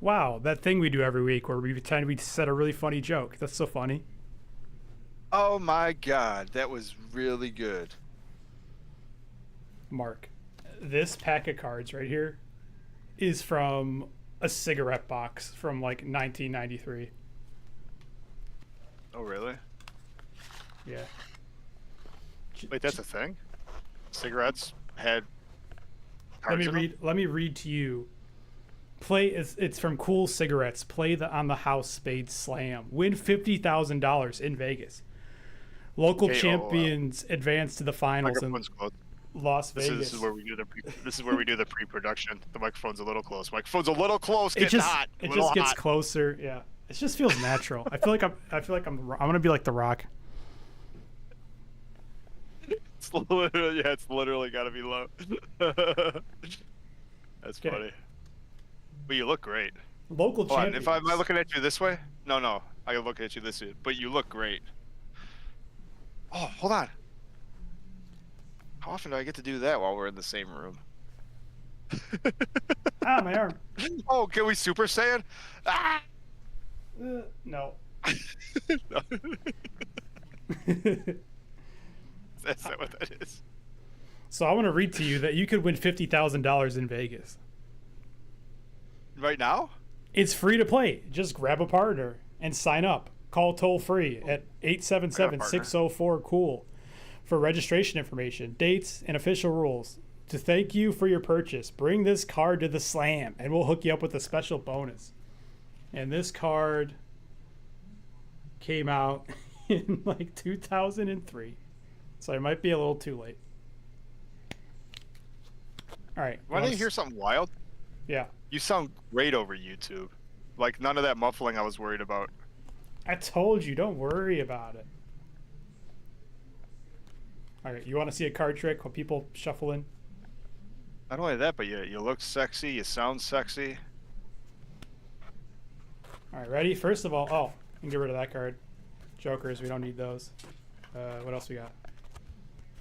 Wow, that thing we do every week where we pretend we said a really funny joke. That's so funny. Oh my God, that was really good. Mark, this pack of cards right here is from a cigarette box from like 1993. Oh really? Yeah. Wait, that's a thing? Cigarettes had Let cards me in them? read. Let me read to you. Play. It's from Cool Cigarettes. Play the on the house spade slam. Win $50,000 in Vegas. Local Okay, champions advance to the finals in microphone's close. Las This Vegas. is where we do this is where we do the pre-production. The microphone's a little close. Microphone's a little close. It Getting just hot. it just gets closer. Yeah. It just feels natural. I feel like I'm gonna be like The Rock. It's literally, yeah, it's literally got to be low. That's Okay. funny. But you look great. Local Hold on, champions. am I looking at you this way? No, I look at you this way. But you look great. Oh, hold on. How often do I get to do that while we're in the same room? Ah, my arm. Oh, can we Super Saiyan? Ah! No. No. That's not what that is. So I want to read to you that you could win $50,000 in Vegas. Right now? It's free to play. Just grab a partner and sign up. Call toll free at 877-604-COOL for registration information, dates, and official rules. To thank you for your purchase, bring this card to the slam and we'll hook you up with a special bonus. And this card came out in like 2003. So it might be a little too late. All right. Why didn't you hear something wild? Yeah. You sound great over YouTube. Like none of that muffling I was worried about. I told you, don't worry about it. All right, you want to see a card trick when people shuffle in? Not only that, but you look sexy, you sound sexy. All right, ready? First of all, oh, and get rid of that card. Jokers, we don't need those. What else we got?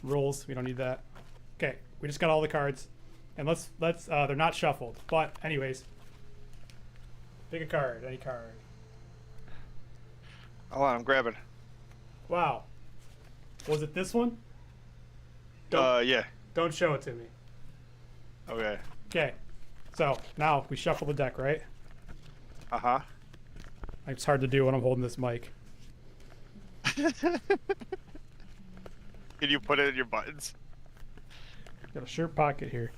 Rules, we don't need that. Okay, we just got all the cards. And let's they're not shuffled. But anyways, pick a card, any card. Hold on, I'm grabbing. Wow. Was it this one? Yeah. Don't show it to me. Okay. Okay. So now we shuffle the deck, right? Uh-huh. It's hard to do when I'm holding this mic. Can you put it in your buttons? Got a shirt pocket here.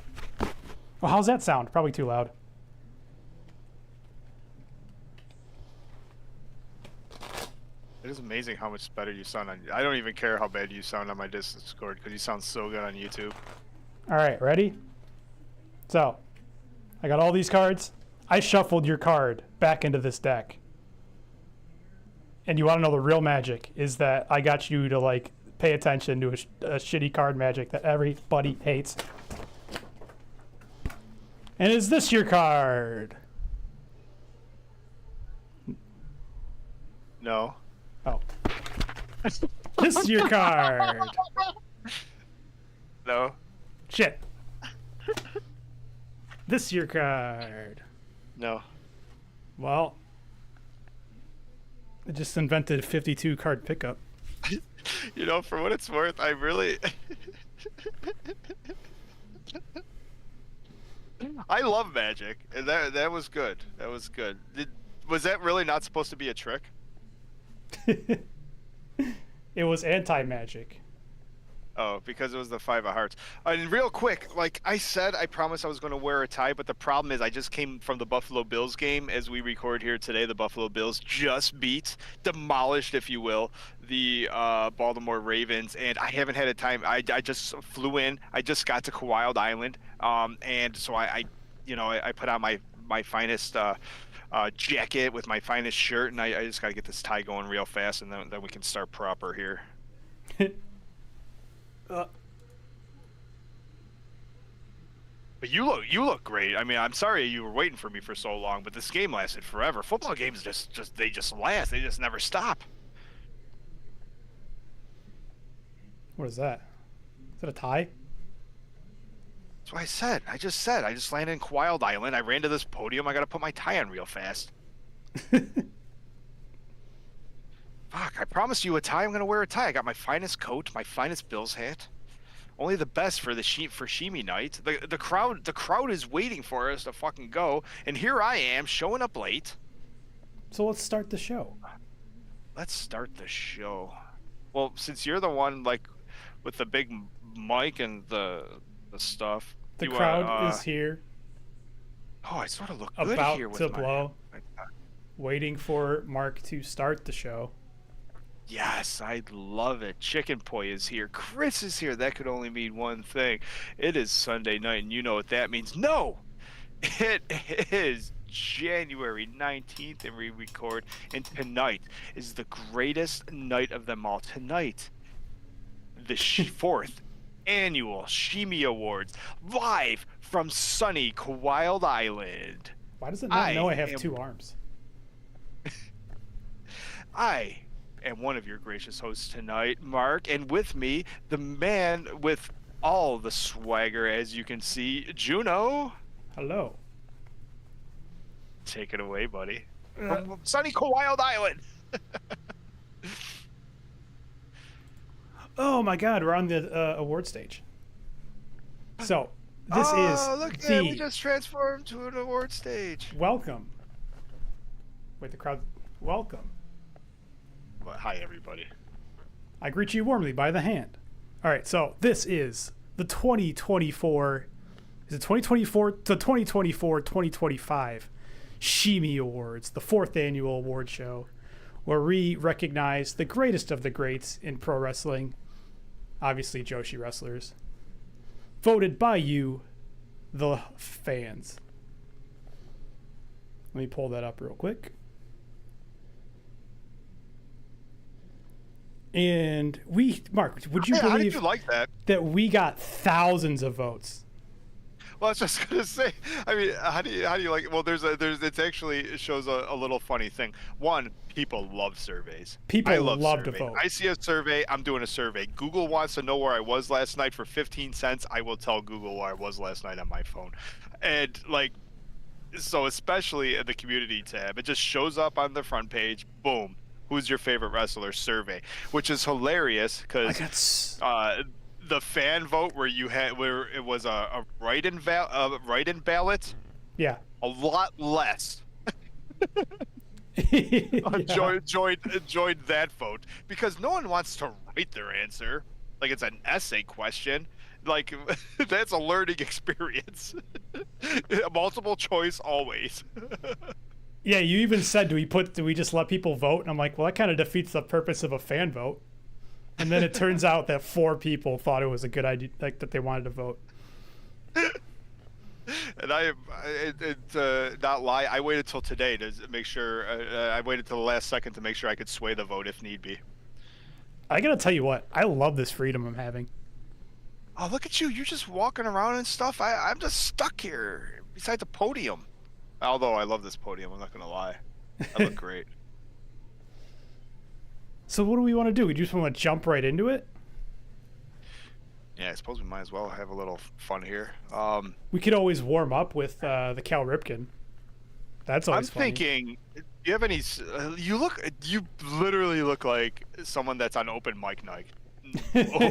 Well, how's that sound? Probably too loud. It is amazing how much better you sound on. I don't even care how bad you sound on my Discord because you sound so good on YouTube. All right, ready? So, I got all these cards. I shuffled your card back into this deck. And you want to know the real magic is that I got you to like pay attention to a shitty card magic that everybody hates. And is this your card? No. Oh. This is your card. No. Shit. This is your card. No. Well, I just invented 52 card pickup. You know, for what it's worth, I really... I love Magic, and that was good. That was good. Was that really not supposed to be a trick? It was anti-magic. Oh, because it was the 5 of hearts. And real quick, like I said, I promised I was going to wear a tie, but the problem is I just came from the Buffalo Bills game. As we record here today, the Buffalo Bills just demolished, if you will, the Baltimore Ravens, and I haven't had a time. I just flew in. I just got to Wild Island, and so I put on my finest jacket with my finest shirt, and I just got to get this tie going real fast, and then we can start proper here. But you look great. I mean, I'm sorry you were waiting for me for so long, but this game lasted forever. Football games just last. They just never stop. What is that? Is that a tie? That's what I said. I just landed in Wild Island. I ran to this podium. I got to put my tie on real fast. Fuck, I promised you a tie. I'm going to wear a tie. I got my finest coat, my finest Bills hat. Only the best for Shimi night. The crowd is waiting for us to fucking go, and here I am showing up late. So let's start the show. Let's start the show. Well, since you're the one like with the big mic and the stuff, The crowd is here. Oh, I sort of look good About here with to my. blow. Waiting for Mark to start the show. Yes, I love it. Chicken Poi is here. Chris is here. That could only mean one thing. It is Sunday night, and you know what that means. No! It is January 19th, and we record. And tonight is the greatest night of them all. Tonight, the fourth annual Shimi Awards, live from sunny Wild Island. Why does it not know I have 2 arms? I am one of your gracious hosts tonight, Mark, and with me, the man with all the swagger, as you can see, Juno. Hello. Take it away, buddy. From sunny Wild Island. Oh my God, we're on the award stage. So this look is we just transformed to an award stage. welcome. Wait, the crowd. Welcome. Well, hi, everybody. I greet you warmly by the hand. All right, so this is the 2024. Is it 2024 to 2024-2025 Shimi Awards, the 4th annual award show, where we recognize the greatest of the greats in pro wrestling, obviously Joshi wrestlers, voted by you, the fans. Let me pull that up real quick. And Mark, would you How did believe you like that? that we got thousands of votes? Well, I was just gonna say. I mean, how do you like? Well, it shows a little funny thing. One, people love surveys. People love to surveys. vote. I see a survey, I'm doing a survey. Google wants to know where I was last night for 15 cents. I will tell Google where I was last night on my phone, and like, so especially in the community tab, it just shows up on the front page. Boom. Who's your favorite wrestler? Survey, which is hilarious because the fan vote where it was a write-in ballot. Yeah. A lot less. Yeah. Joined that vote because no one wants to write their answer like it's an essay question. Like that's a learning experience. Multiple choice always. Yeah, you even said, do we just let people vote? And I'm like, well, that kind of defeats the purpose of a fan vote. And then it turns out that 4 people thought it was a good idea, like that they wanted to vote. And not lie, I waited till today to make sure. I waited till the last second to make sure I could sway the vote if need be. I gotta tell you what, I love this freedom I'm having. Oh, look at you! You're just walking around and stuff. I'm just stuck here beside the podium. Although I love this podium, I'm not gonna lie. I look great. So what do we want to do? We just want to jump right into it? Yeah, I suppose we might as well have a little fun here. We could always warm up with the Cal Ripken. That's always funny. Thinking, do you have any? You literally look like someone that's on open mic night.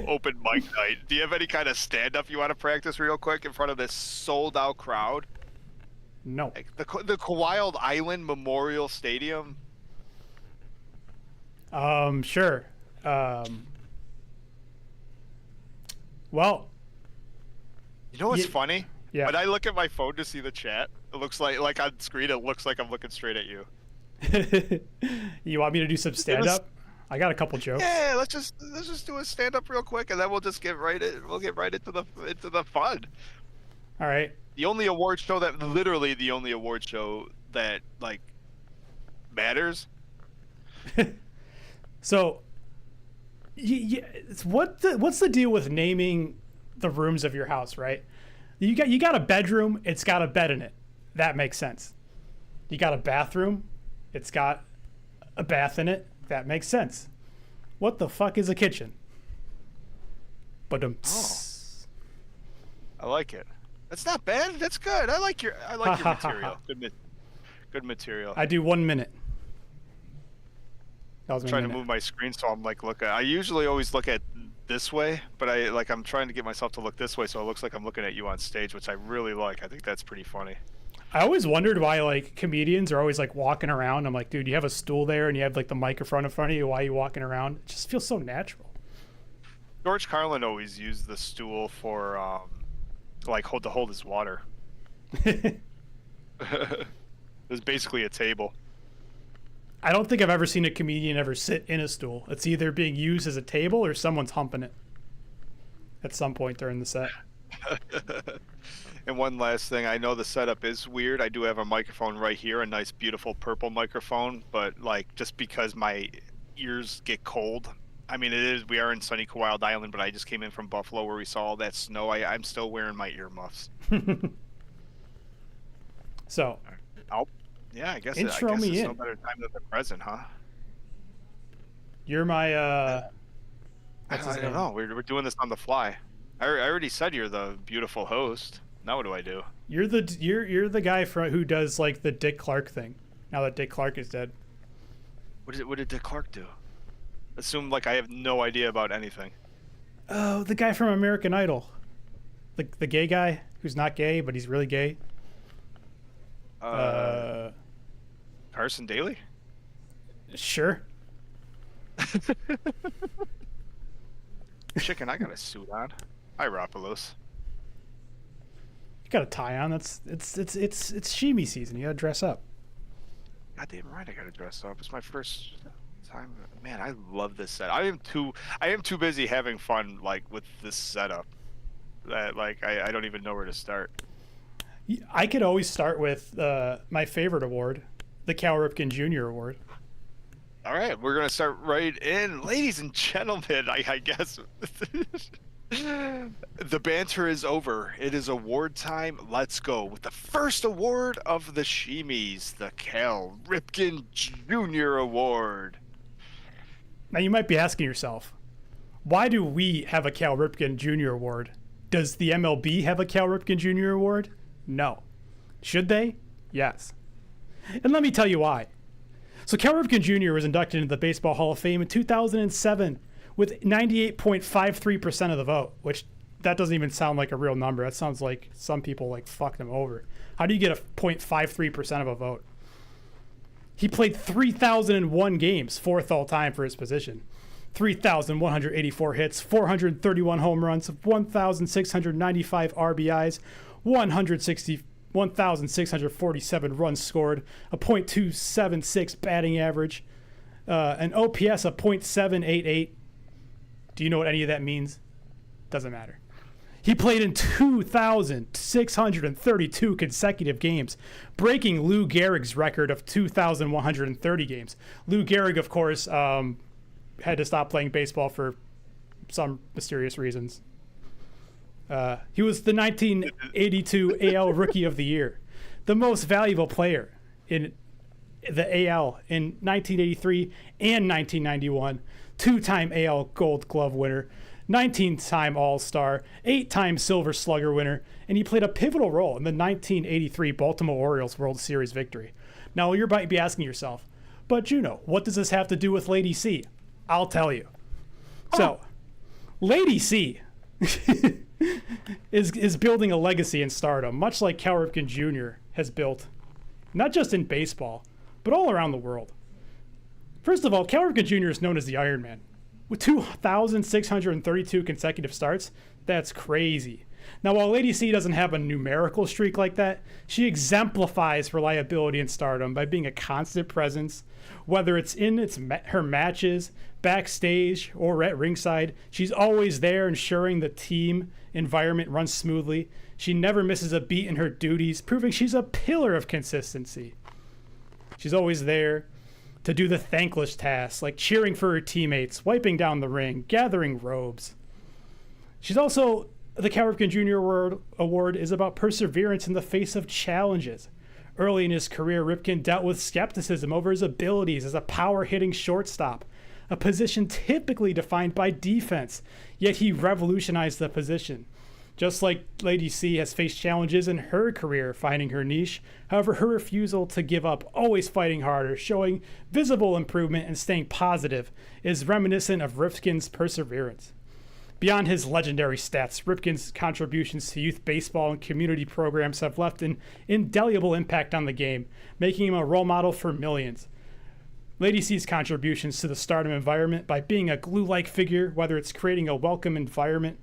Open mic night. Do you have any kind of stand-up you want to practice real quick in front of this sold-out crowd? No. Like the Wild Island Memorial Stadium. Sure. Well, you know what's funny? Yeah. When I look at my phone to see the chat, it looks like on screen, it looks like I'm looking straight at you. You want me to do some stand-up? I got a couple jokes. Yeah, let's just do a stand-up real quick, and then we'll just get right into the fun. All right. The only award show that like matters. So, what's the deal with naming the rooms of your house, right? You got a bedroom, it's got a bed in it. That makes sense. You got a bathroom, it's got a bath in it. That makes sense. What the fuck is a kitchen? I like it. That's not bad. That's good. I like your material. Good material. I do 1 minute. That was I'm my trying minute. to move my screen so I'm like looking. I usually always look at this way, but I'm trying to get myself to look this way so it looks like I'm looking at you on stage, which I really like. I think that's pretty funny. I always wondered why like comedians are always like walking around. I'm like, dude, you have a stool there and you have like the microphone in front of you. Why are you walking around? It just feels so natural. George Carlin always used the stool for like to hold his water. It was basically a table. I don't think I've ever seen a comedian ever sit in a stool. It's either being used as a table or someone's humping it at some point during the set. And one last thing, I know the setup is weird. I do have a microphone right here, a nice, beautiful purple microphone, but like just because my ears get cold. I mean, we are in sunny Wild Island, but I just came in from Buffalo where we saw all that snow. I'm still wearing my earmuffs. So, yeah, I guess intro it's me in. no better time than the present, huh? You're my I don't know. We're doing this on the fly. I already said you're the beautiful host. Now what do I do? You're the guy who does like the Dick Clark thing. Now that Dick Clark is dead. What did Dick Clark do? Assume like I have no idea about anything. Oh, the guy from American Idol. The gay guy who's not gay but he's really gay. Carson Daly? Sure. Chicken, I got a suit on. Hi, Ropolos. You got a tie on. It's Shimi season. You gotta dress up. Goddamn right, I gotta dress up. It's my first time. Man, I love this set. I am too busy having fun like with this setup that like I don't even know where to start. I could always start with my favorite award, the Cal Ripken Jr. Award. All right, we're gonna start right in, ladies and gentlemen. I guess the banter is over. It is award time. Let's go with the first award of the Shimis, the Cal Ripken Jr. Award. Now you might be asking yourself, why do we have a Cal Ripken Jr. Award? Does the MLB have a Cal Ripken Jr. Award? No. Should they? Yes. And let me tell you why. So Cal Ripken Jr. was inducted into the Baseball Hall of Fame in 2007 with 98.53% of the vote, which that doesn't even sound like a real number. That sounds like some people like fucked him over. How do you get a 0.53% of a vote? He played 3,001 games, fourth all time for his position. 3,184 hits, 431 home runs, 1,695 RBIs, 1,647 runs scored, a .276 batting average, an OPS of .788. Do you know what any of that means? Doesn't matter. He played in 2,632 consecutive games, breaking Lou Gehrig's record of 2,130 games. Lou Gehrig, of course, had to stop playing baseball for some mysterious reasons. He was the 1982 AL Rookie of the Year, the most valuable player in the AL in 1983 and 1991, two-time AL Gold Glove winner, 19-time All-Star, 8-time Silver Slugger winner, and he played a pivotal role in the 1983 Baltimore Orioles World Series victory. Now, you might be asking yourself, but Juno, what does this have to do with Lady C? I'll tell you. So, Lady C is building a legacy in Stardom, much like Cal Ripken Jr. has built, not just in baseball, but all around the world. First of all, Cal Ripken Jr. is known as the Iron Man. With 2,632 consecutive starts, that's crazy. Now, while Lady C doesn't have a numerical streak like that, she exemplifies reliability in Stardom by being a constant presence. Whether it's in her matches, backstage, or at ringside, she's always there ensuring the team environment runs smoothly. She never misses a beat in her duties, proving she's a pillar of consistency. She's always there to do the thankless tasks, like cheering for her teammates, wiping down the ring, gathering robes. She's also, the Cal Ripken Jr. Award is about perseverance in the face of challenges. Early in his career, Ripken dealt with skepticism over his abilities as a power-hitting shortstop, a position typically defined by defense, yet he revolutionized the position. Just like Lady C has faced challenges in her career finding her niche, however, her refusal to give up, always fighting harder, showing visible improvement, and staying positive is reminiscent of Ripken's perseverance. Beyond his legendary stats, Ripken's contributions to youth baseball and community programs have left an indelible impact on the game, making him a role model for millions. Lady C's contributions to the Stardom environment by being a glue-like figure, whether it's creating a welcome environment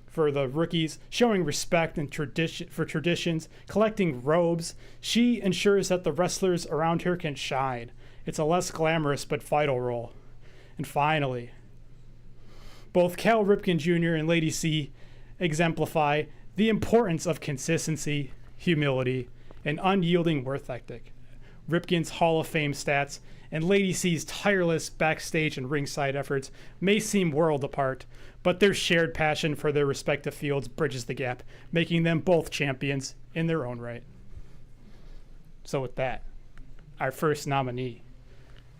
for the rookies, showing respect and traditions, collecting robes, she ensures that the wrestlers around her can shine. It's a less glamorous but vital role. And finally, both Cal Ripken Jr. and Lady C exemplify the importance of consistency, humility, and unyielding work ethic. Ripken's Hall of Fame stats and Lady C's tireless backstage and ringside efforts may seem world apart, but their shared passion for their respective fields bridges the gap, making them both champions in their own right. So with that, our first nominee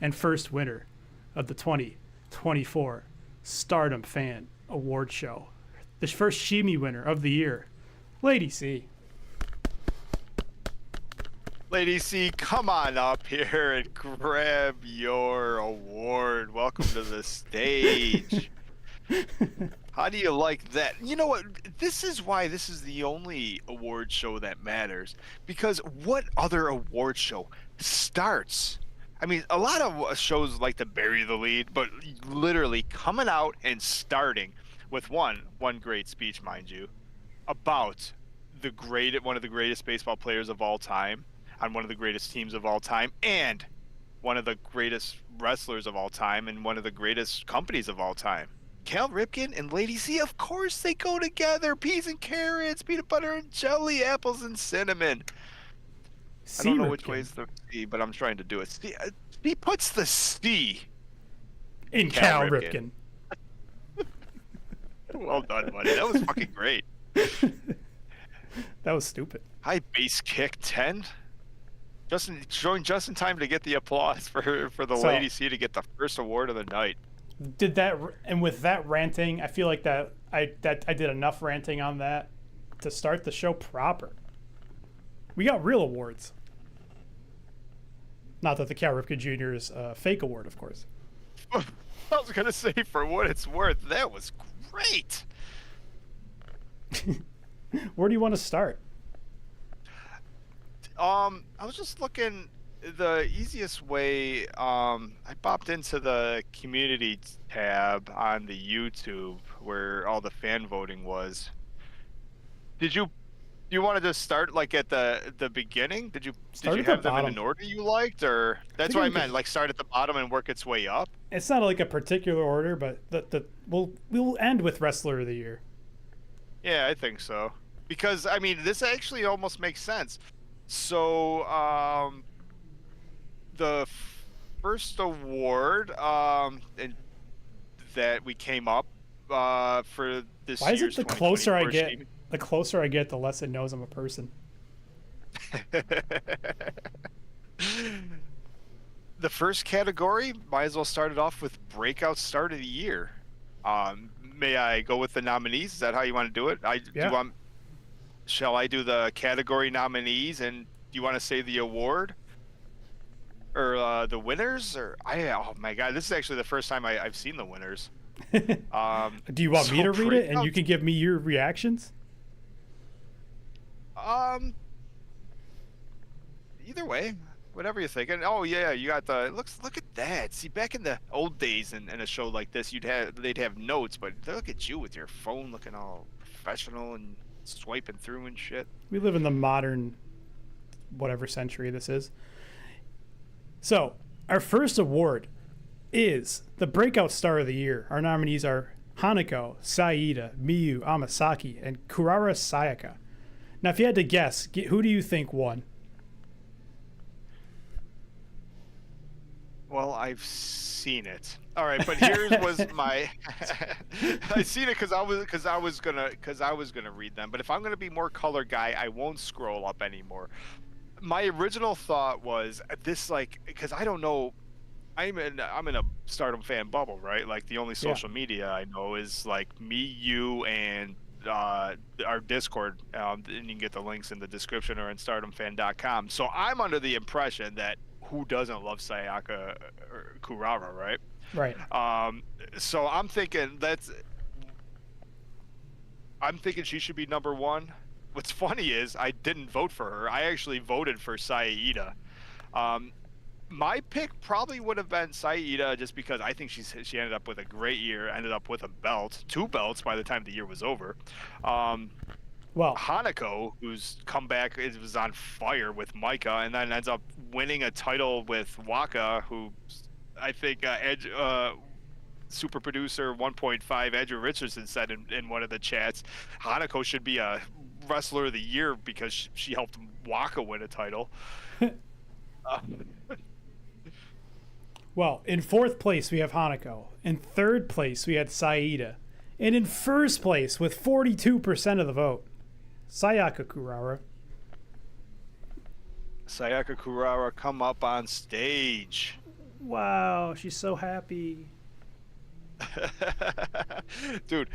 and first winner of the 2024 Stardom Fan Award Show, the first Shimi winner of the year, Lady C. Lady C, come on up here and grab your award. Welcome to the stage. How do you like that? You know what? This is why this is the only award show that matters. Because what other award show starts? I mean, a lot of shows like to bury the lead, but literally coming out and starting with one great speech, mind you, about one of the greatest baseball players of all time, on one of the greatest teams of all time, and one of the greatest wrestlers of all time, and one of the greatest companies of all time. Cal Ripken and Lady C, of course they go together. Peas and carrots, peanut butter and jelly, apples and cinnamon. I don't know which way is the C, but I'm trying to do it. He puts the C in Cal Ripken. Well done, buddy. That was fucking great. That was stupid. High base kick 10. Showing just in time to get the applause for the Lady C to get the first award of the night. Did that, and with that ranting, I feel like that I did enough ranting on that to start the show proper. We got real awards. Not that the Cal Ripken Jr. is a fake award, of course. I was gonna say, for what it's worth, that was great. Where do you want to start? I was just looking. The easiest way, I popped into the community tab on the YouTube where all the fan voting was. Did you want to just start like at the beginning? Did you have them in an order you liked, or that's what I meant? Like start at the bottom and work its way up. It's not like a particular order, but we'll end with Wrestler of the Year. Yeah, I think so. Because I mean, this actually almost makes sense. So, the first award and that we came up for this. Why is it the closer I get, the less it knows I'm a person? The first category, might as well start it off with Breakout Start of the Year. May I go with the nominees? Is that how you want to do it? Yeah. Shall I do the category nominees, and do you want to say the award or the winners? Or oh my god, this is actually the first time I've seen the winners. Do you want me to read it, and you can give me your reactions? Either way, whatever you're thinking. Oh yeah, you got the look at that. See, back in the old days, in a show like this, they'd have notes, but look at you with your phone, looking all professional and swiping through and shit. We live in the modern whatever century this is. So our first award is the Breakout Star of the Year. Our nominees are Hanako, Saida, Miyu Amasaki, and Kurara Sayaka. Now if you had to guess, who do you think won? Well, I've seen it. All right, but here's was my. I seen it because I was gonna read them. But if I'm gonna be more color guy, I won't scroll up anymore. My original thought was this, like, because I don't know. I'm in a Stardom fan bubble, right? Like the only social media I know is like me, you, and our Discord, and you can get the links in the description or in StardomFan.com. So I'm under the impression that who doesn't love Sayaka or Kurara, right? Right. So I'm thinking she should be number one. What's funny is I didn't vote for her. I actually voted for Saida. Um, my pick probably would have been Saida just because I think she ended up with a great year, ended up with a belt, 2 belts by the time the year was over. Well, Hanako, who's come back, was on fire with Micah, and then ends up winning a title with Waka, who I think super producer 1.5 Andrew Richardson said in one of the chats, Hanako should be a wrestler of the year because she helped Waka win a title. well, in fourth place we have Hanako. In third place we had Saida. And in first place with 42% of the vote, Sayaka Kurara. Sayaka Kurara, come up on stage. Wow, she's so happy. Dude,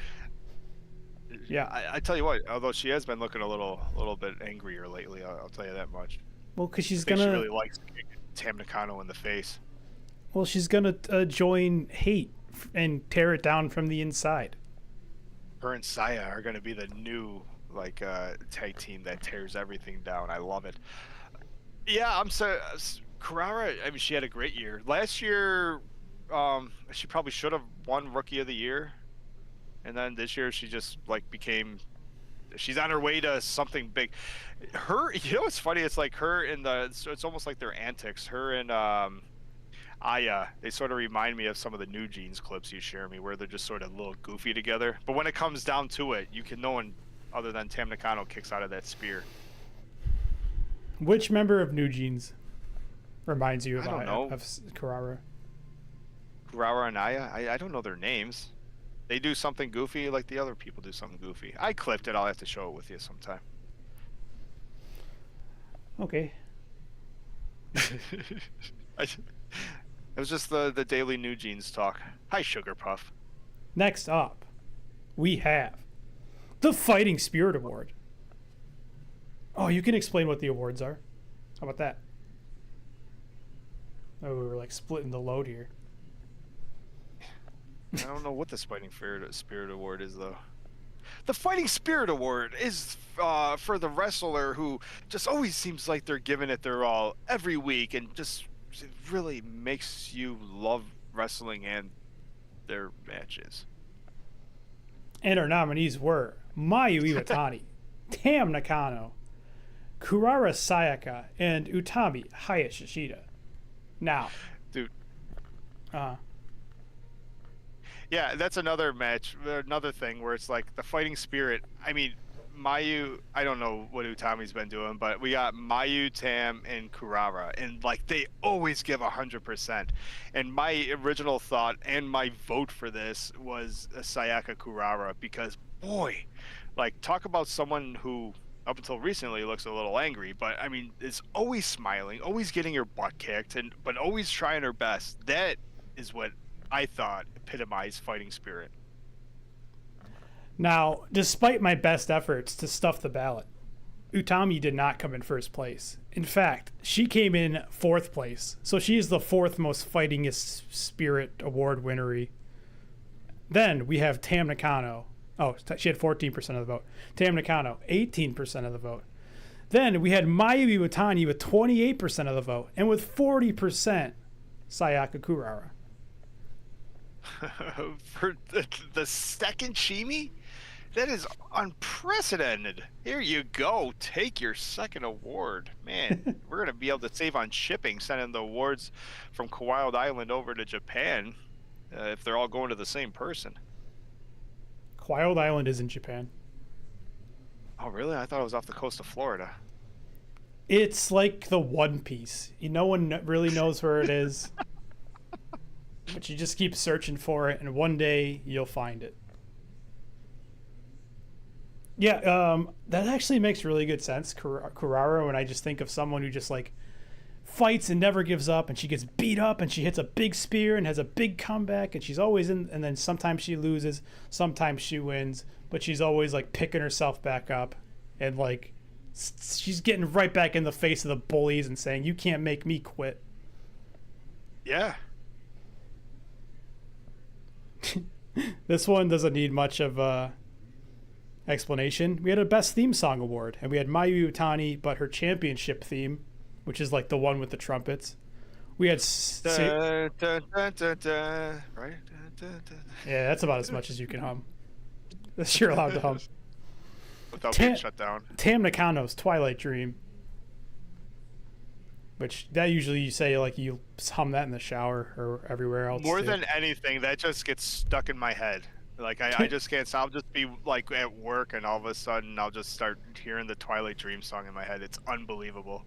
Yeah. I tell you what, although she has been looking a little bit angrier lately, I'll tell you that much. Well, because I think she really likes kicking Tam Nakano in the face. Well, she's gonna join Hate and tear it down from the inside. Her and Saya are going to be the new tag team that tears everything down. I love it. Yeah, I'm so Kurara. I mean, she had a great year last year. She probably should have won Rookie of the Year, and then this year she just became. She's on her way to something big. You know what's funny? It's like her in it's almost like their antics. Her and Aya, they sort of remind me of some of the New Jeans clips you share me, where they're just sort of a little goofy together. But when it comes down to it, no one other than Tam Nakano kicks out of that spear. Which member of New Jeans reminds you of I don't know. of Kurara? Kurara and Aya? I don't know their names. They do something goofy like the other people do something goofy. I clipped it. I'll have to show it with you sometime. Okay. It was just the daily New Jeans talk. Hi, Sugar Puff. Next up, we have the Fighting Spirit Award. Oh, you can explain what the awards are. How about that? Oh, we were splitting the load here. I don't know what the Fighting Spirit Award is, though. The Fighting Spirit Award is for the wrestler who just always seems like they're giving it their all every week, and just it really makes you love wrestling and their matches. And our nominees were Mayu Iwatani, Tam Nakano, Kurara Sayaka, and Utami Hayashishida. Now, dude. Yeah, that's another match, another thing where it's like the Fighting Spirit. I mean, Mayu, I don't know what Utami's been doing, but we got Mayu, Tam, and Kurara, and they always give 100%. And my original thought and my vote for this was Sayaka Kurara, because boy, talk about someone who up until recently looks a little angry, but I mean, is always smiling, always getting her butt kicked, but always trying her best. That is what I thought epitomized fighting spirit. Now, despite my best efforts to stuff the ballot, Utami did not come in first place. In fact, she came in fourth place, so she is the fourth most fightingest spirit award winnery. Then we have Tam Nakano. Oh, she had 14% of the vote. Tam Nakano, 18% of the vote. Then we had Mayu Iwatani with 28% of the vote, and with 40%, Sayaka Kurara. For the second Shimi? That is unprecedented. Here you go. Take your second award. Man, we're going to be able to save on shipping, sending the awards from Wild Island over to Japan if they're all going to the same person. Wild Island is in Japan. Oh, really? I thought it was off the coast of Florida. It's like the One Piece. No one really knows where it is. But you just keep searching for it, and one day you'll find it. Yeah, that actually makes really good sense, Kurara, when I just think of someone who just fights and never gives up, and she gets beat up and she hits a big spear and has a big comeback, and she's always in, and then sometimes she loses, sometimes she wins, but she's always like picking herself back up and like she's getting right back in the face of the bullies and saying, you can't make me quit. Yeah. This one doesn't need much of a explanation. We had a best theme song award, and we had Mayu Iwatani, but her championship theme, which is like the one with the trumpets. We had Dun, dun, dun, dun, dun, right? Dun, dun, dun. yeah, that's about as much as you can hum. That's you're allowed to hum. Without being shut down. Tam Nakano's Twilight Dream, which that usually you say like you hum that in the shower or everywhere else. More too. than anything, that just gets stuck in my head. Like I just can't. I'll just be like at work, and all of a sudden I'll just start hearing the Twilight Dream song in my head. It's unbelievable.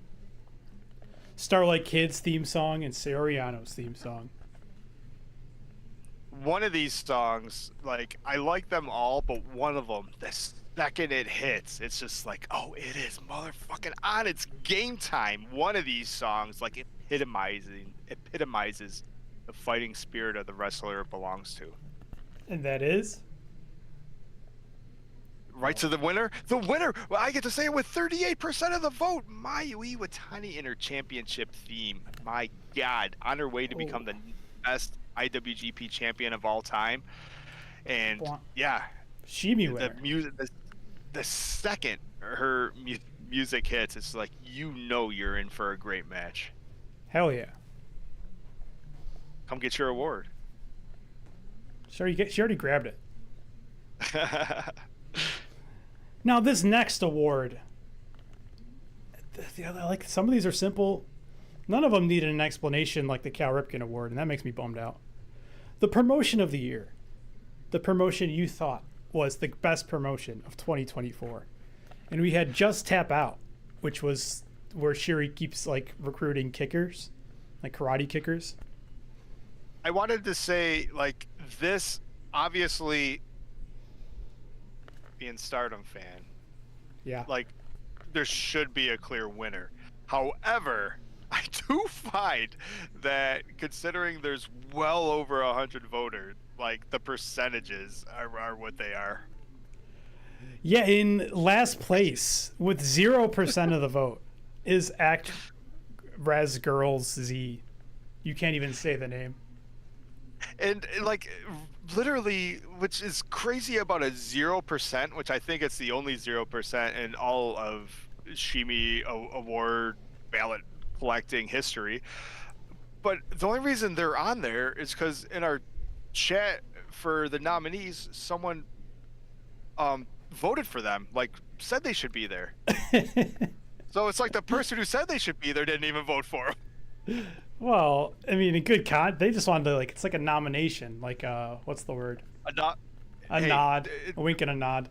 Starlight Kid's theme song and Soriano's theme song. One of these songs, like I like them all, but one of them, the second it hits, it's just like, oh, it is motherfucking on. It's game time. One of these songs, like epitomizes the fighting spirit of the wrestler it belongs to. And that is? Right to the winner. The winner, well, I get to say it with 38% of the vote. Mayu Iwatani in her championship theme. My God, on her way to become the best IWGP champion of all time. And yeah, Shimi winner. The music, the second her music hits, it's like, you know you're in for a great match. Hell yeah. Come get your award. She already grabbed it. Now this next award, like some of these are simple. None of them needed an explanation like the Cal Ripken Award, and that makes me bummed out. The promotion of the year. The promotion you thought was the best promotion of 2024. And we had Just Tap Out, which was where Shiri keeps like recruiting kickers, like karate kickers. I wanted to say, like, this, obviously, being Stardom fan, Yeah. like, there should be a clear winner. However, I do find that considering there's well over 100 voters, like, the percentages are what they are. Yeah, in last place with 0% of the vote is Act Res Girls Z. You can't even say the name. And like literally, which is crazy about a 0%, which I think it's the only 0% in all of Shimi award ballot collecting history. But the only reason they're on there is because in our chat for the nominees, someone voted for them, like said they should be there. So it's like the person who said they should be there didn't even vote for them. Well, I mean, in good they just wanted to, like, it's like a nomination, like, what's the word? A nod, a wink and a nod.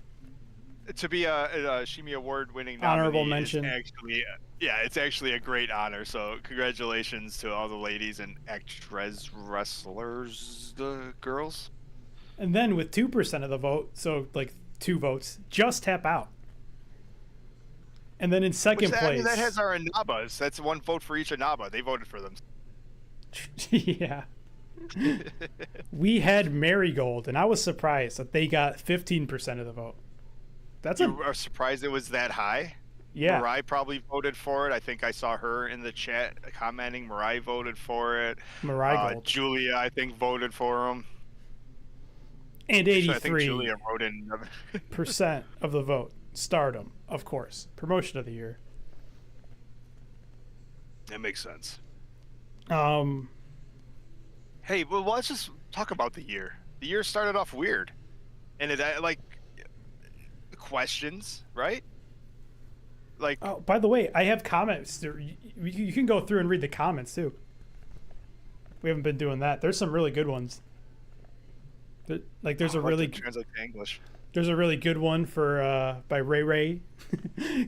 To be a Shimi Award-winning Honorable nominee mention. is actually, it's actually a great honor. So congratulations to all the ladies and actress wrestlers, the girls. And then with 2% of the vote, so like 2 votes, Just Tap Out. And then in second place, I mean, that has our Anabas. That's 1 vote for each Anaba. They voted for them. Yeah. We had Marigold, and I was surprised that they got 15% of the vote. You are surprised it was that high? Yeah. Mirai probably voted for it. I think I saw her in the chat commenting. Mirai voted for it. Marigold. Julia, I think, voted for him. And 83% I think Julia wrote in of the vote. Stardom, of course. Promotion of the year. That makes sense. Hey, well, let's just talk about the year. The year started off weird, and it like questions, right? Like, oh, by the way, I have comments. You can go through and read the comments too. We haven't been doing that. There's some really good ones. Like, there's a really translate to English. There's a really good one for by Ray Ray.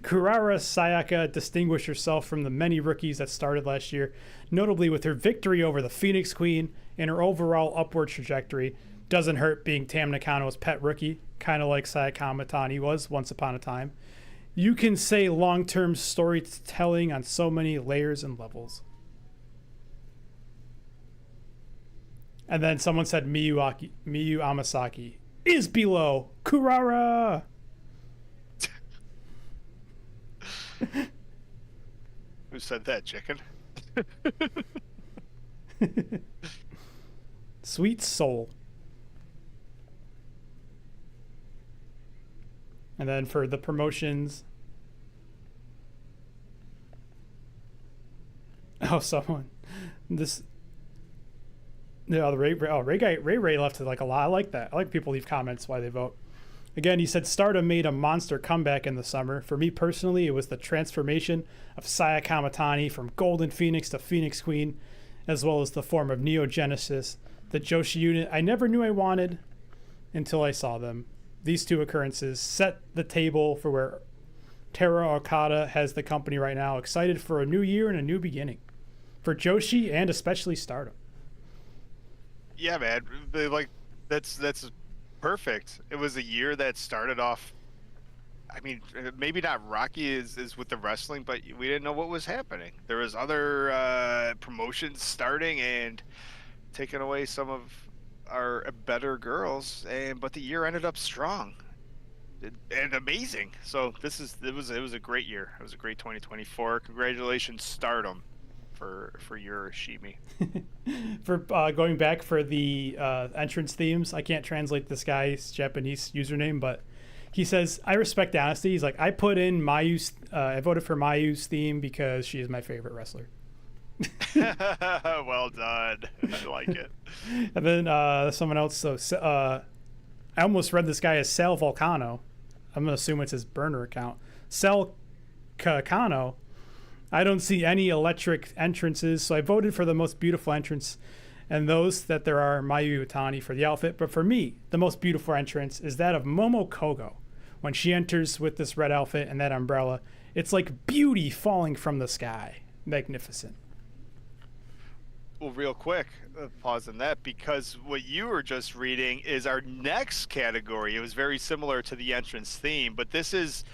Kurara Sayaka distinguished herself from the many rookies that started last year, notably with her victory over the Phoenix Queen and her overall upward trajectory. Doesn't hurt being Tam Nakano's pet rookie, kind of like Sayaka Mitani was once upon a time. You can say long-term storytelling on so many layers and levels. And then someone said Miyu Amasaki is below Kurara. Who said that, chicken? Sweet soul. And then for the promotions, someone this. Yeah, the Ray left it like a lot. I like that. I like people leave comments why they vote. Again, he said Stardom made a monster comeback in the summer. For me personally, it was the transformation of Saya Kamatani from Golden Phoenix to Phoenix Queen, as well as the form of Neo Genesis, the Joshi unit I never knew I wanted until I saw them. These two occurrences set the table for where Tara Okada has the company right now, excited for a new year and a new beginning for Joshi and especially Stardom. Yeah, man. That's perfect. It was a year that started off. I mean, maybe not rocky is with the wrestling, but we didn't know what was happening. There was other promotions starting and taking away some of our better girls, but the year ended up strong and amazing. So it was a great year. It was a great 2024. Congratulations, Stardom, for your Shimi. For going back for the entrance themes, I can't translate this guy's Japanese username, but he says, I respect honesty. He's like, I put in Mayu's, I voted for Mayu's theme because she is my favorite wrestler. Well done. I like it. And then someone else, I almost read this guy as Sal Volcano. I'm going to assume it's his burner account. Sal Cano. I don't see any electric entrances, so I voted for the most beautiful entrance, and those that there are Mayu Iwatani for the outfit. But for me, the most beautiful entrance is that of Momo Kogo. When she enters with this red outfit and that umbrella, it's like beauty falling from the sky. Magnificent. Well, real quick, pause on that, because what you were just reading is our next category. It was very similar to the entrance theme, but this is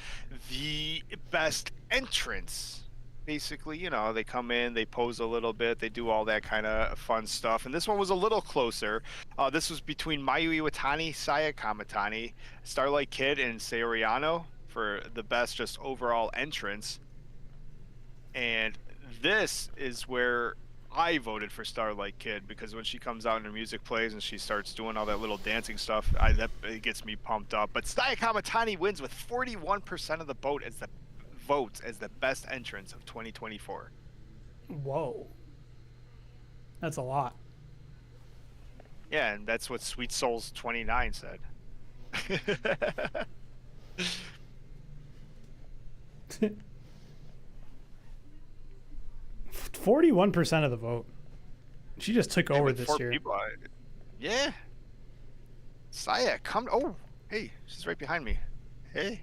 the best entrance. Basically, you know, they come in, they pose a little bit, they do all that kind of fun stuff. And this one was a little closer. This was between Mayu Iwatani, Saya Kamatani, Starlight Kid, and Sayori Yano for the best just overall entrance. And this is where I voted for Starlight Kid, because when she comes out and her music plays and she starts doing all that little dancing stuff, it gets me pumped up. But Saya Kamatani wins with 41% of the vote as the best entrance of 2024. Whoa. That's a lot. Yeah, and that's what Sweet Souls 29 said. 41% of the vote. She just took over this year. Yeah. Saya, come. Oh, hey, she's right behind me. Hey.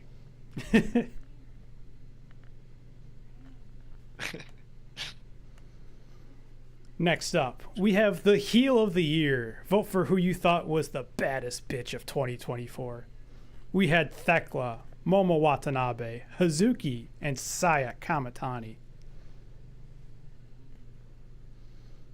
Next up, we have the heel of the year. Vote for who you thought was the baddest bitch of 2024. We had Thekla, Momo Watanabe, Hazuki, and Saya Kamatani.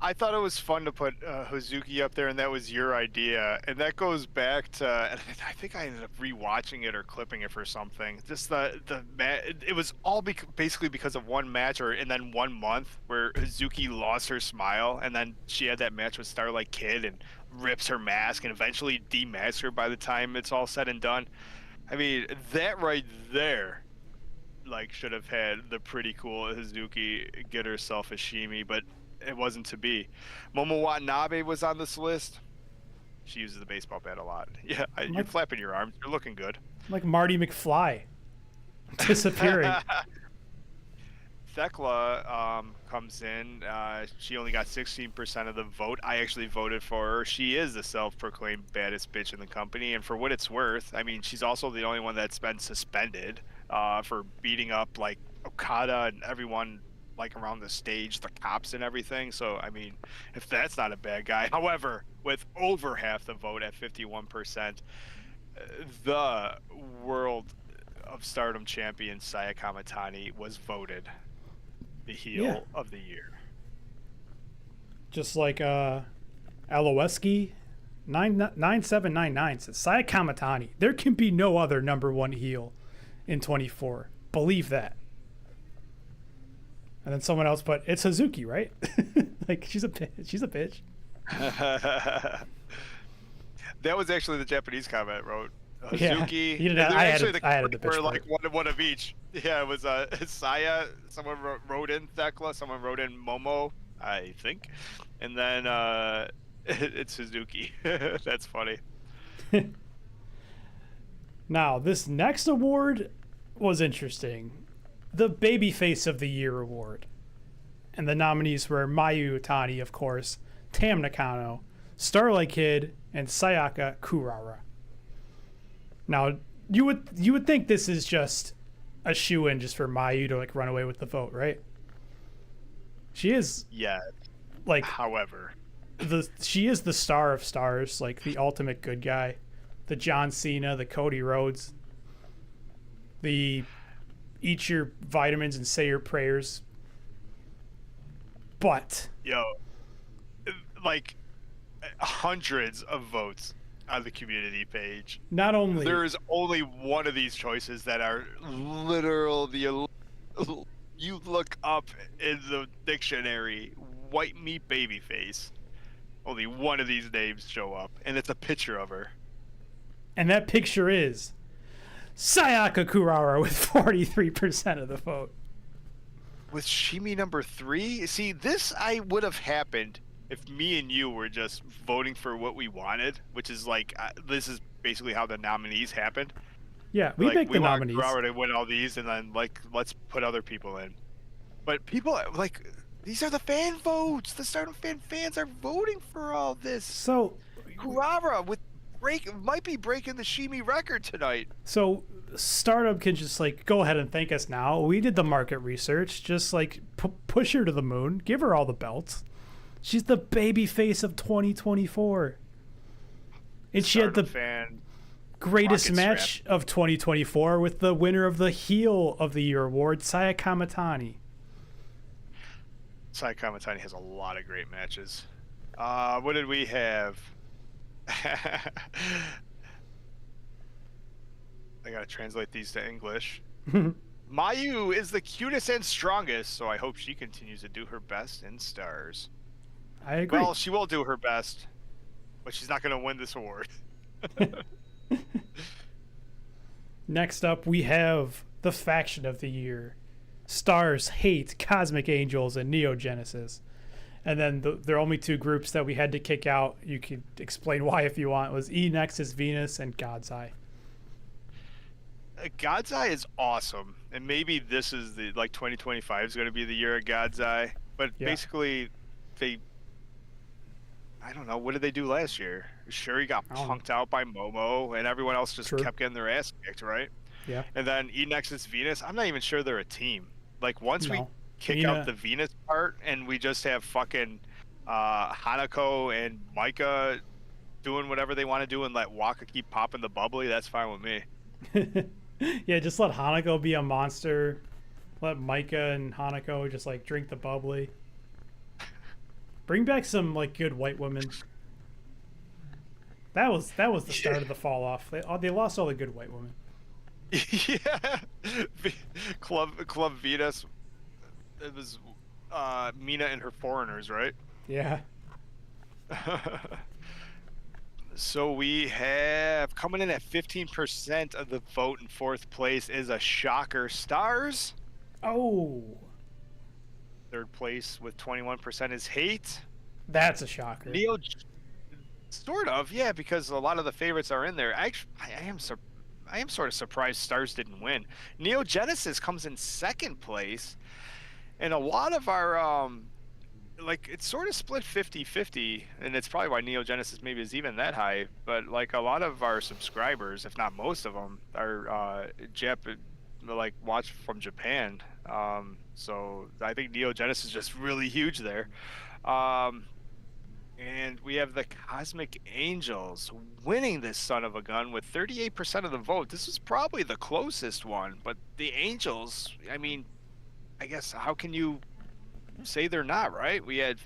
I thought it was fun to put Hazuki up there, and that was your idea. And that goes back to, I think I ended up rewatching it or clipping it for something. Just it was all basically because of one match, and then 1 month where Hazuki lost her smile, and then she had that match with Starlight Kid and rips her mask and eventually demasks her by the time it's all said and done. I mean, that right there, like, should have had the pretty cool Hazuki get herself a Shimi, but it wasn't to be. Momo Watanabe was on this list. She uses the baseball bat a lot. Yeah, you're flapping your arms. You're looking good. Like Marty McFly. Disappearing. Thekla comes in. She only got 16% of the vote. I actually voted for her. She is the self-proclaimed baddest bitch in the company. And for what it's worth, I mean, she's also the only one that's been suspended for beating up, like, Okada and everyone, like, around the stage, the cops and everything. So, I mean, if that's not a bad guy. However, with over half the vote at 51%, the World of Stardom champion Saya Kamatani was voted the heel of the year. Just like Aloweski 9799 says Saya Kamatani. There can be no other number one heel in 24. Believe that. And then someone else put it's Hazuki, right? Like she's a bitch. That was actually the Japanese comment wrote. Hazuki. Yeah, I added the bitch were part. like one of each. Yeah, it was Saya. Someone wrote in Thekla. Someone wrote in Momo, I think, and then it's Suzuki. That's funny. Now this next award was interesting. The Babyface of the Year award. And the nominees were Mayu Iwatani, of course, Tam Nakano, Starlight Kid, and Sayaka Kurara. Now, you would think this is just a shoe-in just for Mayu to like run away with the vote, right? She is like however, she is the star of stars, like the ultimate good guy. The John Cena, the Cody Rhodes, the eat your vitamins and say your prayers. But like hundreds of votes on the community page. Not only there is only one of these choices that are literal. You look up in the dictionary, white meat babyface. Only one of these names show up, and it's a picture of her. And that picture is Sayaka Kurara with 43% of the vote. With Shimi number 3? See, this I would have happened if me and you were just voting for what we wanted, which is like, this is basically how the nominees happened. Yeah, we make the nominees. We want Kurara to win all these, and then, like, let's put other people in. But people, like, these are the fan votes. The Stardom fans are voting for all this. So, Kurara might be breaking the Shimi record tonight. So Stardom can just like go ahead and thank us now. We did the market research. Just like push her to the moon. Give her all the belts. She's the baby face of 2024. And she had the greatest match of 2024 with the winner of the Heel of the Year award, Saya Kamatani. Saya Kamatani has a lot of great matches. What did we have? I gotta translate these to English. Mayu is the cutest and strongest, so I hope she continues to do her best in Stars. I agree. Well, she will do her best, but she's not gonna win this award. Next up, we have the Faction of the Year. Stars, Hate, Cosmic Angels, and Neo Genesis. And then there are only two groups that we had to kick out. You could explain why if you want. It was E Nexus Venus and God's Eye. God's Eye is awesome, and maybe this is the 2025 is going to be the year of God's Eye. But basically, I don't know, what did they do last year? Shuri got punked out by Momo, and everyone else just kept getting their ass kicked, right? Yeah. And then E Nexus Venus, I'm not even sure they're a team. Like once we kick out the Venus part and we just have fucking Hanako and Micah doing whatever they want to do and let Waka keep popping the bubbly, that's fine with me. Yeah, just let Hanako be a monster. Let Micah and Hanako just like drink the bubbly. Bring back some like good white women. That was the start of the fall off. They lost all the good white women. Yeah. Club Venus. It was Mina and her foreigners, right? Yeah. So we have coming in at 15% of the vote in fourth place is a shocker. Stars. Oh. Third place with 21% is Hate. That's a shocker. Neo, sort of, yeah, because a lot of the favorites are in there. I am sort of surprised Stars didn't win. Neo Genesis comes in second place, and a lot of our it's sort of split 50-50, and it's probably why Neo Genesis maybe is even that high. But like a lot of our subscribers, if not most of them, are watch from Japan. So I think Neo Genesis is just really huge there. And we have the Cosmic Angels winning this son of a gun with 38% of the vote. This was probably the closest one, but the Angels, I mean, I guess how can you say they're not, right? We had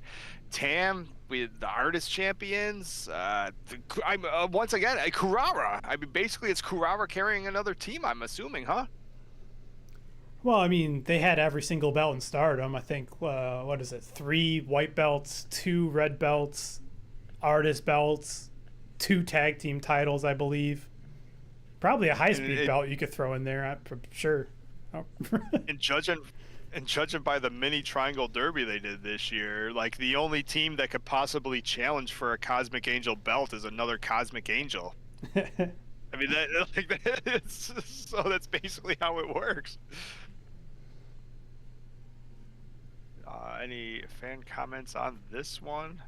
Tam with the artist champions. I'm once again Kurara. I mean, basically, it's Kurara carrying another team. I'm assuming, huh? Well, I mean, they had every single belt in Stardom. I think, what is it? 3 white belts, 2 red belts, artist belts, 2 tag team titles, I believe. Probably a high speed belt you could throw in there, I'm sure. Oh. and judging by the mini triangle derby they did this year, like the only team that could possibly challenge for a Cosmic Angel belt is another Cosmic Angel. I mean, so that's basically how it works. Any fan comments on this one?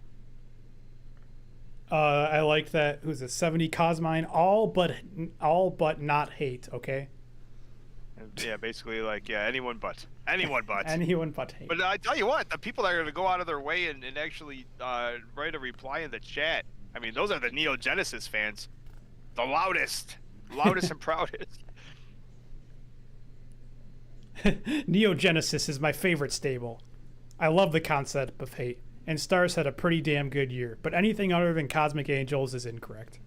I like that. Who's it? 70 Cosmine. All but not hate. Okay. Yeah, basically like anyone but anyone but hate. But I tell you what, the people that are going to go out of their way and actually write a reply in the chat. I mean, those are the Neo Genesis fans, the loudest and proudest. Neo Genesis is my favorite stable. I love the concept of hate, and Stars had a pretty damn good year, but anything other than Cosmic Angels is incorrect.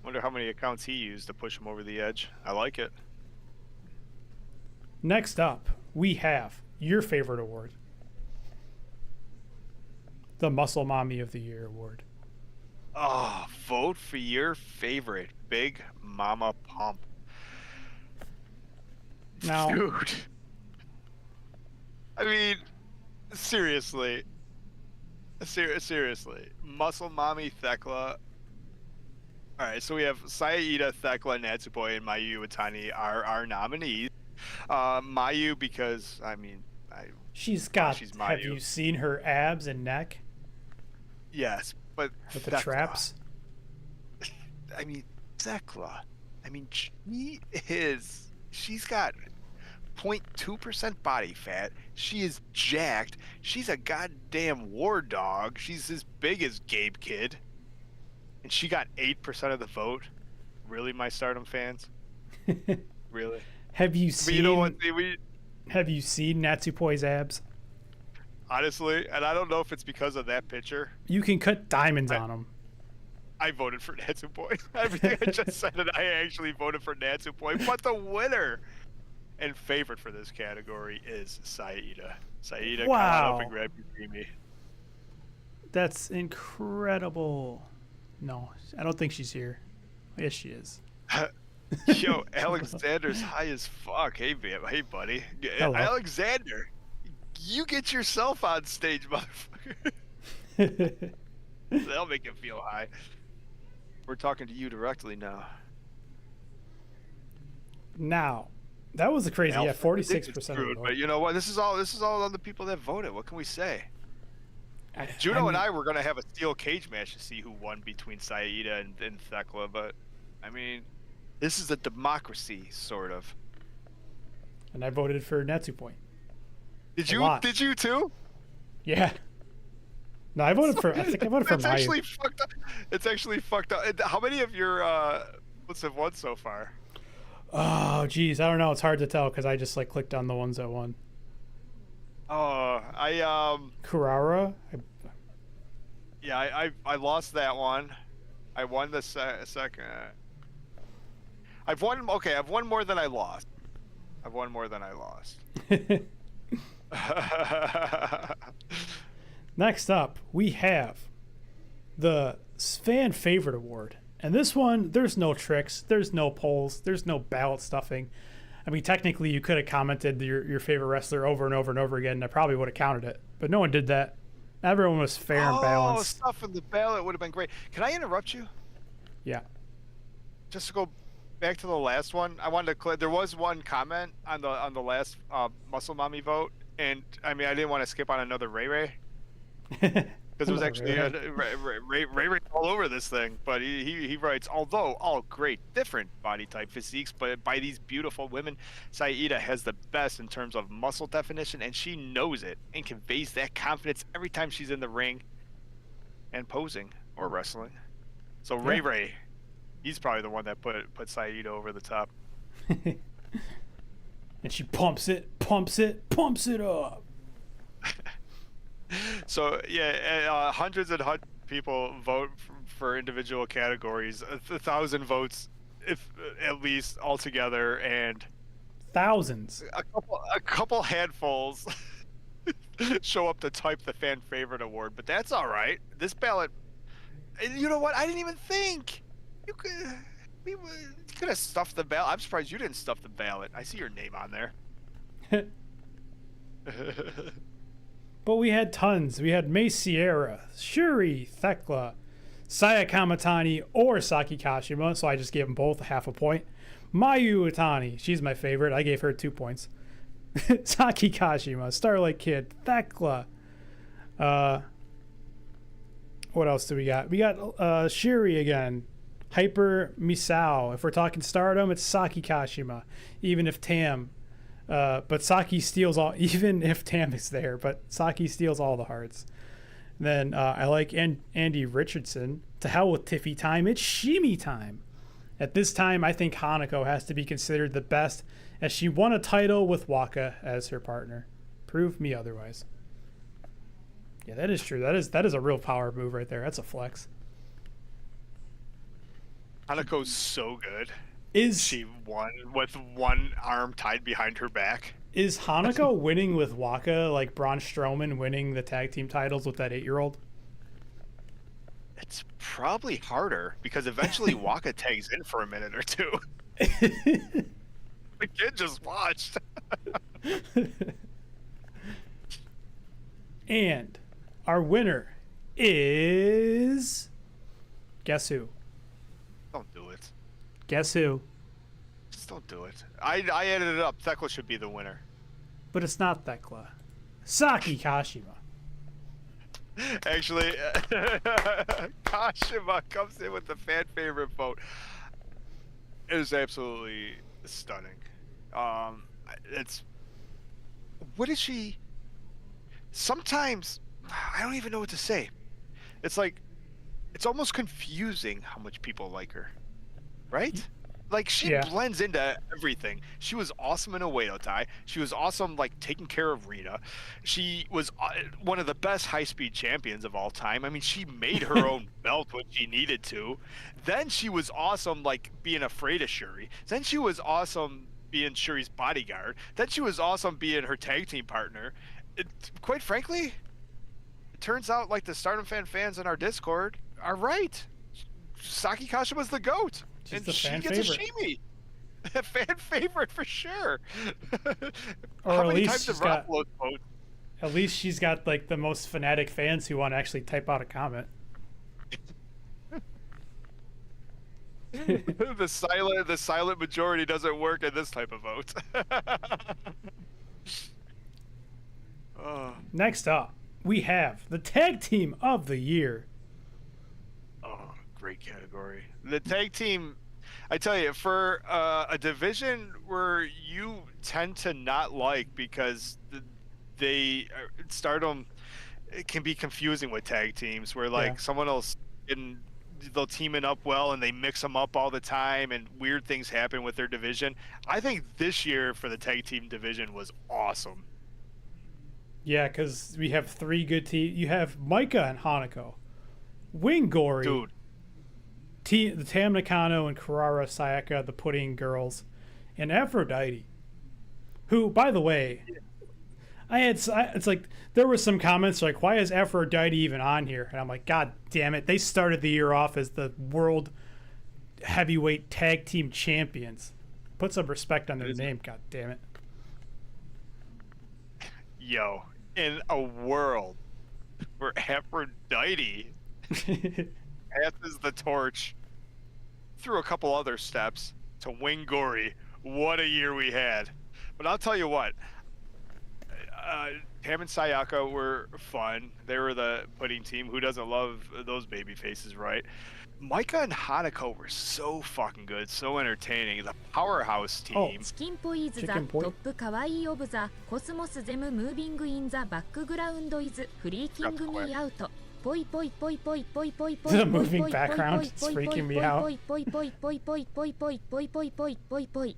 Wonder how many accounts he used to push him over the edge. I like it. Next up, we have your favorite award, the Muscle Mommy of the Year award. Oh, vote for your favorite, Big Mama Pump. Now, dude, I mean, seriously, Muscle Mommy Thekla. All right, so we have Saya, Thekla, Natsupoi, and Mayu Iwatani are our nominees. Mayu because she's Mayu. Have you seen her abs and neck? Yes, but with the traps. I mean, Thekla. I mean, she's got 0.2% body fat. She is jacked. She's a goddamn war dog. She's as big as Gabe Kidd. And she got 8% of the vote. Really, my Stardom fans? Really? Have you seen? But you know what? Have you seen Natsupoi's abs? Honestly, and I don't know if it's because of that picture. You can cut diamonds on them. I voted for Natsupoi. Everything I just said, and I actually voted for Natsupoi. But the winner and favorite for this category is Saida. Saida, wow. Come on up and grab your Shimi. That's incredible. No, I don't think she's here. Yes, she is. Yo, Alexander's high as fuck. Hey, buddy. Hello. Alexander, you get yourself on stage, motherfucker. That'll make him feel high. We're talking to you directly now. Now, that was a crazy. Yeah, 46%. But you know what? This is all on the people that voted. What can we say? Juno and I were gonna have a steel cage match to see who won between Saida and Thekla, but I mean, this is a democracy, sort of. And I voted for Natsupoi. Did you? Did you too? Yeah. No, I voted for. I think I voted for Mayu. Actually fucked up. It's actually fucked up. How many of your votes have won so far? Oh, geez, I don't know. It's hard to tell because I just clicked on the ones that won. Oh, Kurara. Yeah, I lost that one. I won the second. I've won. Okay, I've won more than I lost. Next up, we have the fan favorite award. And this one, there's no tricks, there's no polls, there's no ballot stuffing. I mean, technically, you could have commented your favorite wrestler over and over and over again, and I probably would have counted it. But no one did that. Everyone was fair and balanced. Oh, stuff in the ballot would have been great. Can I interrupt you? Yeah. Just to go back to the last one, I wanted to there was one comment on the last Muscle Mommy vote, and I mean, I didn't want to skip on another Ray Ray. Because it was actually Ray all over this thing, but he writes, although all great different body type physiques, but by these beautiful women, Saida has the best in terms of muscle definition, and she knows it and conveys that confidence every time she's in the ring and posing or wrestling. So Ray, he's probably the one that put Saida over the top. And she pumps it up. So yeah, hundreds and hundreds of people vote for individual categories. 1,000 votes, if at least altogether, and Thousands. a couple handfuls show up to type the fan favorite award. But that's all right. This ballot, and you know what? I didn't even think you could. You could have stuffed the ballot. I'm surprised you didn't stuff the ballot. I see your name on there. But we had tons. We had Mei Sierra, Shuri, Thekla, Saya Kamatani, or Saki Kashima, so I just gave them both half a point. Mayu Utani, she's my favorite. I gave her 2 points. Saki Kashima, Starlight Kid, Thekla. What else do we got? We got Shuri again. Hyper Misao. If we're talking Stardom, it's Saki Kashima. Even if Tam, but Saki steals all. Even if Tam is there, but Saki steals all the hearts. Then I like Andy Richardson. To hell with Tiffy time. It's Shimi time. At this time, I think Hanako has to be considered the best, as she won a title with Waka as her partner. Prove me otherwise. Yeah, that is true. That is a real power move right there. That's a flex. Hanako's so good. Is She won with one arm tied behind her back. Is Hanako winning with Waka like Braun Strowman winning the tag team titles with that 8-year-old? It's probably harder because eventually Waka tags in for a minute or two. The kid just watched. And our winner is... Guess who? Don't do it. Guess who? Just don't do it. I added it up. Thekla should be the winner. But it's not Thekla. Saki Kashima. Actually, Kashima comes in with the fan favorite vote. It is absolutely stunning. It's what is she? Sometimes I don't even know what to say. It's like it's almost confusing how much people like her, right? Like she blends into everything. She was awesome in a Oedo Tai. She was awesome like taking care of Rita. She was one of the best high-speed champions of all time. I mean, she made her own belt when she needed to. Then she was awesome like being afraid of Shuri. Then she was awesome being Shuri's bodyguard. Then she was awesome being her tag team partner. Quite frankly, it turns out like the Stardom fans in our Discord are right. Saki Kashima's the GOAT. She's and the she fan gets favorite. a Shimi. A fan favorite for sure. Or How at many least times she's did got- Ruffalo vote? At least she's got like the most fanatic fans who want to actually type out a comment. The silent majority doesn't work in this type of vote. Oh, Next up, we have the Tag Team of the Year. great category. The tag team, I tell you, for a division where you tend to not like because Stardom, it can be confusing with tag teams where like someone else they'll team it up well and they mix them up all the time and weird things happen with their division. I think this year for the tag team division was awesome. Yeah, because we have 3 good teams. You have Micah and Hanako, Wingori, Dude, the Tam Nakano and Karara Sayaka, the Pudding Girls, and Aphrodite, who, by the way, it's like there were some comments like, why is Aphrodite even on here? And I'm like, God damn it. They started the year off as the World Heavyweight Tag Team Champions. Put some respect on their name, god damn it. yo, in a world where Aphrodite passes the torch through a couple other steps to Wingori, what a year we had. But I'll tell you what, Tam and Sayaka were fun. They were the pudding team. Who doesn't love those baby faces, right? Micah and Hanako were so fucking good, so entertaining. The powerhouse team. チキンポイズザ Chicken ト point. ップカワイイオブザコスモスゼムムービングインザバックグラウンドイズフリーキングミーアウトポイポイポイポイポイポイポイ The moving background is freaking me out. ポイポイポイポイポイポイポイポイポイポイポイポイポイ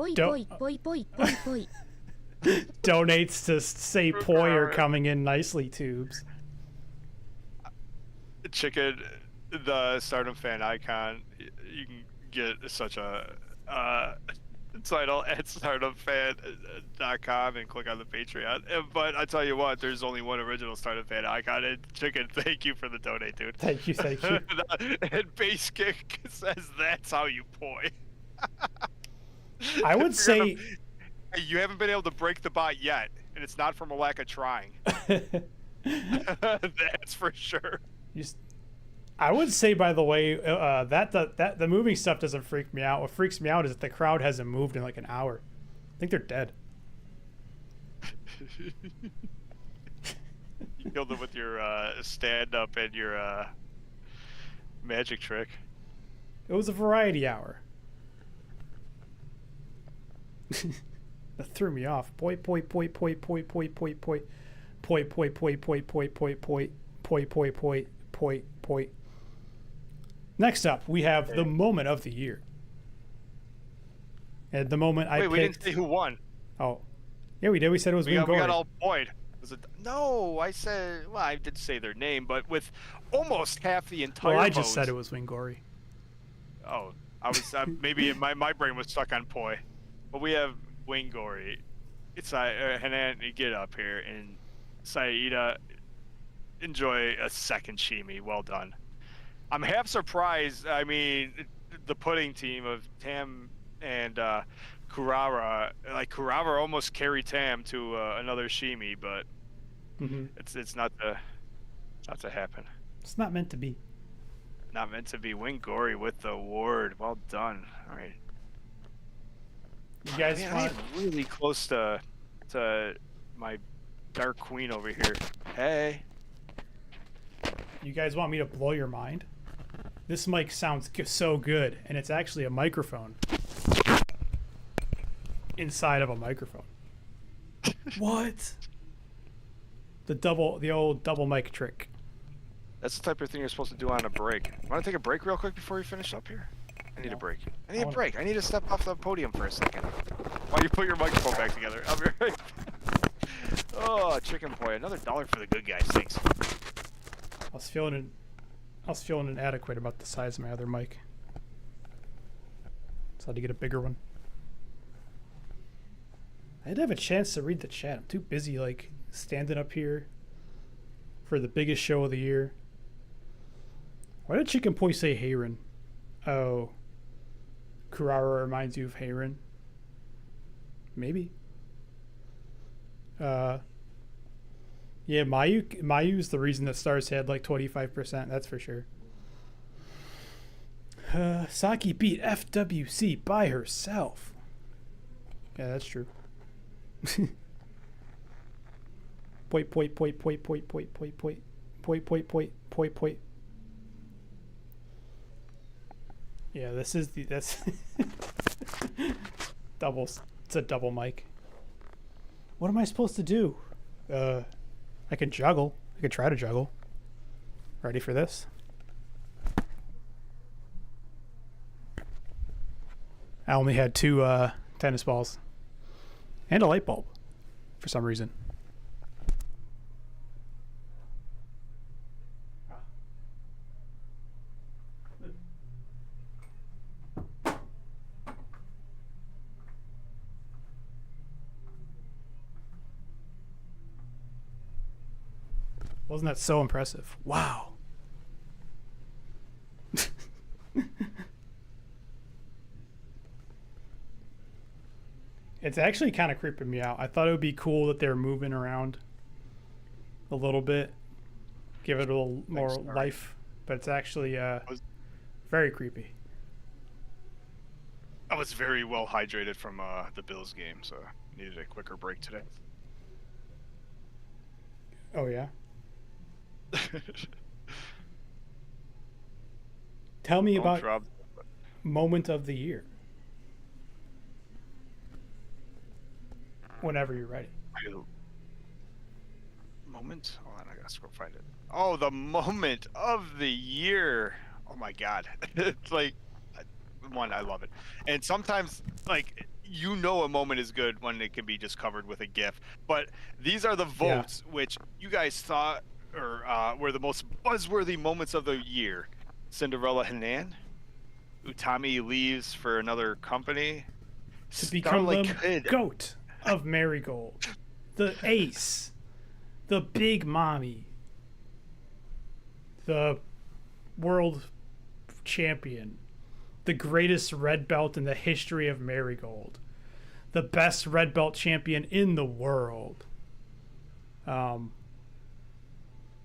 ぽいぽいぽいぽいぽいぽい Donates to say poi are coming in nicely tubes. Chicken, the Stardom fan icon. You can get such a title at StardomFan.com and click on the Patreon. But I tell you what, there's only one original Stardom fan icon. And Chicken, thank you for the donate, dude. Thank you, thank you. And Base Kick says that's how you poi. I would say Hey, you haven't been able to break the bot yet, and it's not from a lack of trying. That's for sure. I would say, by the way, that the moving stuff doesn't freak me out. What freaks me out is that the crowd hasn't moved in like an hour. I think they're dead. You killed them with your stand-up and your magic trick. It was a variety hour. That threw me off. Poi poi poi poi poi poi poi poi poi poi poi poi poi poi poi poi poi poi poi poi. Next up, we have the moment of the year. And the moment I picked... we didn't say who won. Oh, yeah, we did. We said it was we Wingori. got all poid. No, I said. Well, I did say their name, but with almost half the entire. Well, I just said it was Wingori. Oh, I was maybe my brain was stuck on poi, but we have Wingori. It's Hanan, get up here, and Saida, enjoy a second Shimi. Well done. I'm half surprised. I mean, the pudding team of Tam and Kurara, like Kurara almost carried Tam to another Shimi, but it's not to happen. It's not meant to be. Not meant to be. Wingori with the award. Well done. All right. You guys want... I'm really close to my Dark Queen over here. Hey. You guys want me to blow your mind? This mic sounds so good, and it's actually a microphone inside of a microphone. What? The old double mic trick. That's the type of thing you're supposed to do on a break. Want to take a break real quick before we finish up here? I need a break. I need a break. I need to step off the podium for a second while you put your microphone back together. I'll be right back. Oh, chicken boy, another $1 for the good guys. Thanks. I was feeling inadequate about the size of my other mic, so I had to get a bigger one. I didn't have a chance to read the chat. I'm too busy, like, standing up here for the biggest show of the year. Why did Chicken Poi say Heirin? Oh, Kurara reminds you of Heirin? Maybe. Yeah, Mayu's the reason that Stars had like 25%, that's for sure. Saki beat FWC by herself. Yeah, that's true. Poi poi poi poi poi poi poi poi poi poi poi poi poi. Yeah, that's doubles. It's a double mic. What am I supposed to do? I can juggle. I could try to juggle. Ready for this? I only had 2 tennis balls and a light bulb for some reason. Wasn't that so impressive? Wow. It's actually kind of creeping me out. I thought it would be cool that they're moving around a little bit, give it a little more life, but it's actually very creepy. I was very well hydrated from the Bills game, so needed a quicker break today. Oh, yeah? Tell me about moment of the year. Whenever you're ready. Moment? Hold on, I gotta go find it. Oh, the moment of the year. Oh my God. It's like one, I love it. And sometimes like a moment is good when it can be just covered with a GIF. But these are the Yeah. votes which you guys thought or were the most buzzworthy moments of the year. Cinderella Hanan, Utami leaves for another company, To become Starlight the Kid. goat of Marigold, the ace, the big mommy, the world champion, the greatest red belt in the history of Marigold, the best red belt champion in the world. Damn,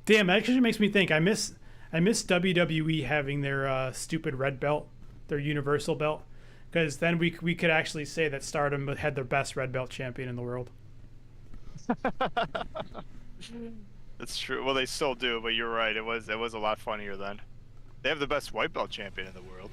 that actually makes me think. I miss WWE having their stupid red belt, their universal belt, because then we could actually say that Stardom had their best red belt champion in the world. That's true. Well, they still do, but you're right. It was a lot funnier then. They have the best white belt champion in the world.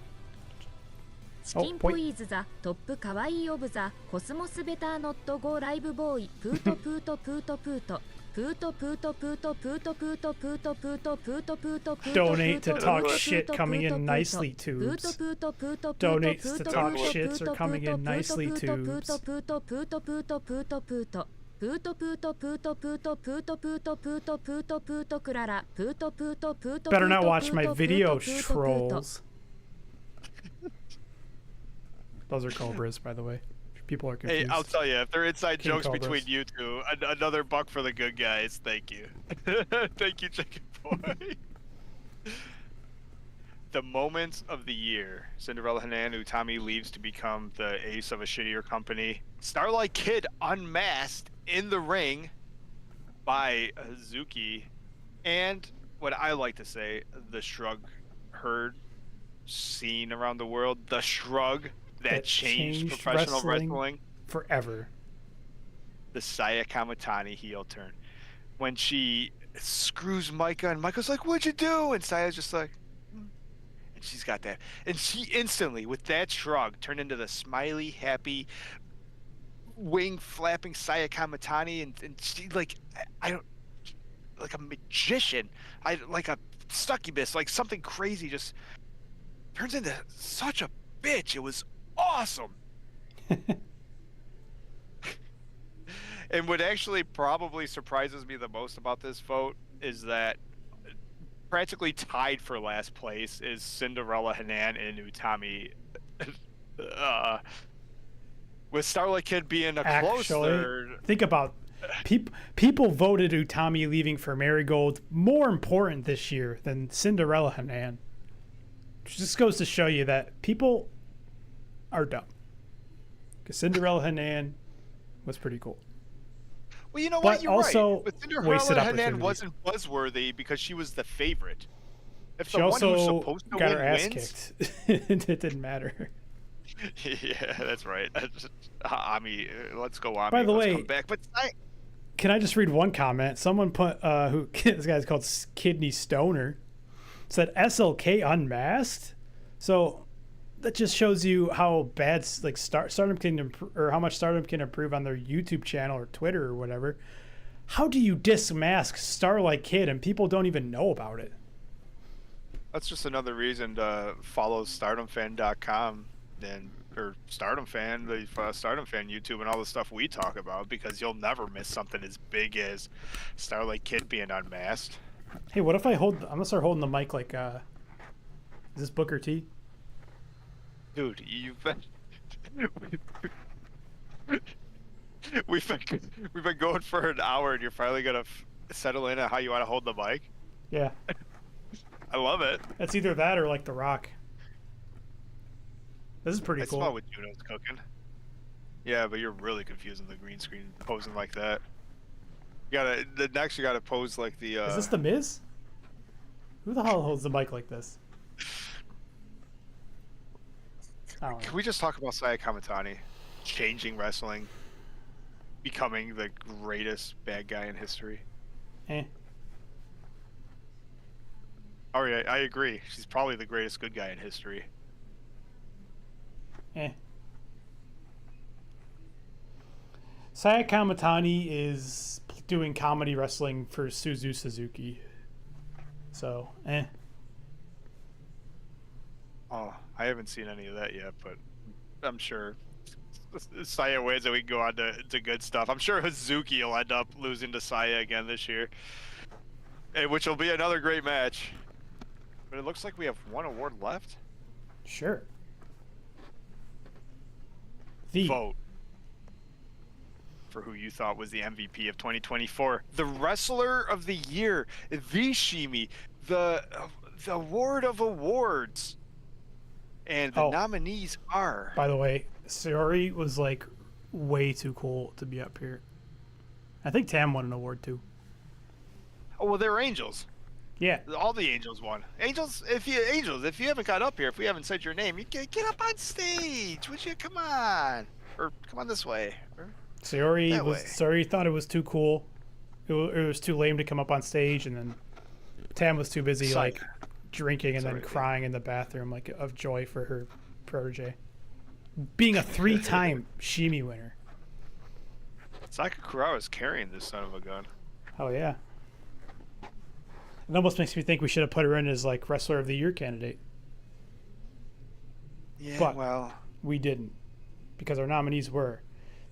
チキンポイズザトップカワイイオブザコスモスベターノットゴーライブボーイプートプートプートプートプートプートプートプートプートプートプートプートプートプート Donate to talk shit coming in nicely tubes. Donate to talk shits are coming in nicely tubes. プートプートプートプートプートプートプートプートプートプートプートプートプートプートプートクララプートプートプート Better not watch my video, trolls. Those are cobras, by the way. People are confused. Hey, I'll tell you, if they're inside King jokes Cobras. between you two, another buck for the good guys. Thank you. Thank you, Chicken Boy. The moments of the year. Cinderella Hanan, Utami leaves to become the ace of a shittier company. Starlight Kid unmasked in the ring by Hazuki. And what I like to say, the shrug heard seen around the world. The shrug that changed professional wrestling forever. The Saya Kamatani heel turn. When she screws Micah and Micah's like, "What'd you do?" And Saya's just like, "Hmm." And she's got that. And she instantly, with that shrug, turned into the smiley, happy, wing flapping Saya Kamatani. And she, like, I don't, like a magician. Like a succubus, like something crazy just turns into such a bitch. It was awesome. And what actually probably surprises me the most about this vote is that practically tied for last place is Cinderella Hanan and Utami. With Starlight Kid being a close third. Think about people voted Utami leaving for Marigold more important this year than Cinderella Hanan. Which just goes to show you that people are dumb. Because Cinderella Hanan was pretty cool. Well, you know But what? You're also right. But wasted Cinderella Hanan opportunity. wasn't buzzworthy because she was the favorite. If She the one also who's supposed to got win her ass wins, kicked. It didn't matter. Yeah, that's right. Ami, let's go on. By the let's way, come back. But can I just read one comment? Someone put who this guy's called Kidney Stoner said SLK unmasked. So that just shows you how bad like Stardom can or how much Stardom can improve on their YouTube channel or Twitter or whatever. How do you dismask Starlight Kid and people don't even know about it? that's just another reason to follow StardomFan.com or Stardom Fan, the Stardom Fan YouTube, and all the stuff we talk about, because you'll never miss something as big as Starlight Kid being unmasked. Hey, what if I'm gonna start holding the mic like is this Booker T? Dude, you've been we've been going for an hour, and you're finally gonna settle in on how you want to hold the mic. Yeah. I love it. It's either that or like The Rock. This is pretty I cool. smell what Juno's cooking. Yeah, but you're really confusing the green screen posing like that. You gotta pose like the Is this the Miz? Who the hell holds the mic like this? I don't know. Can we just talk about Saya Kamatani changing wrestling, becoming the greatest bad guy in history? Eh. Oh yeah, I agree. She's probably the greatest good guy in history. Eh. Saya Kamatani is doing comedy wrestling for Suzu Suzuki. So, Oh, I haven't seen any of that yet, but I'm sure Saya wins and we can go on to good stuff. I'm sure Hazuki will end up losing to Saya again this year, which will be another great match. But it looks like we have one award left. Sure. Vote for who you thought was the MVP of 2024. The Wrestler of the Year, the Shimi, the award of awards. And the nominees are... By the way, Sayori was like way too cool to be up here. I think Tam won an award too. Oh, well, they're angels. Yeah. All the angels won. Angels, if you haven't got up here, if we haven't said your name, you get up on stage. Would you come on? Or come on this way. Sayori thought it was too cool. It was too lame to come up on stage, and then Tam was too busy like drinking and then crying in the bathroom like of joy for her protege. Being a 3-time Shimi winner. Sakakura is carrying this son of a gun. Oh yeah. It almost makes me think we should have put her in as like Wrestler of the Year candidate. Yeah, but well, we didn't, because our nominees were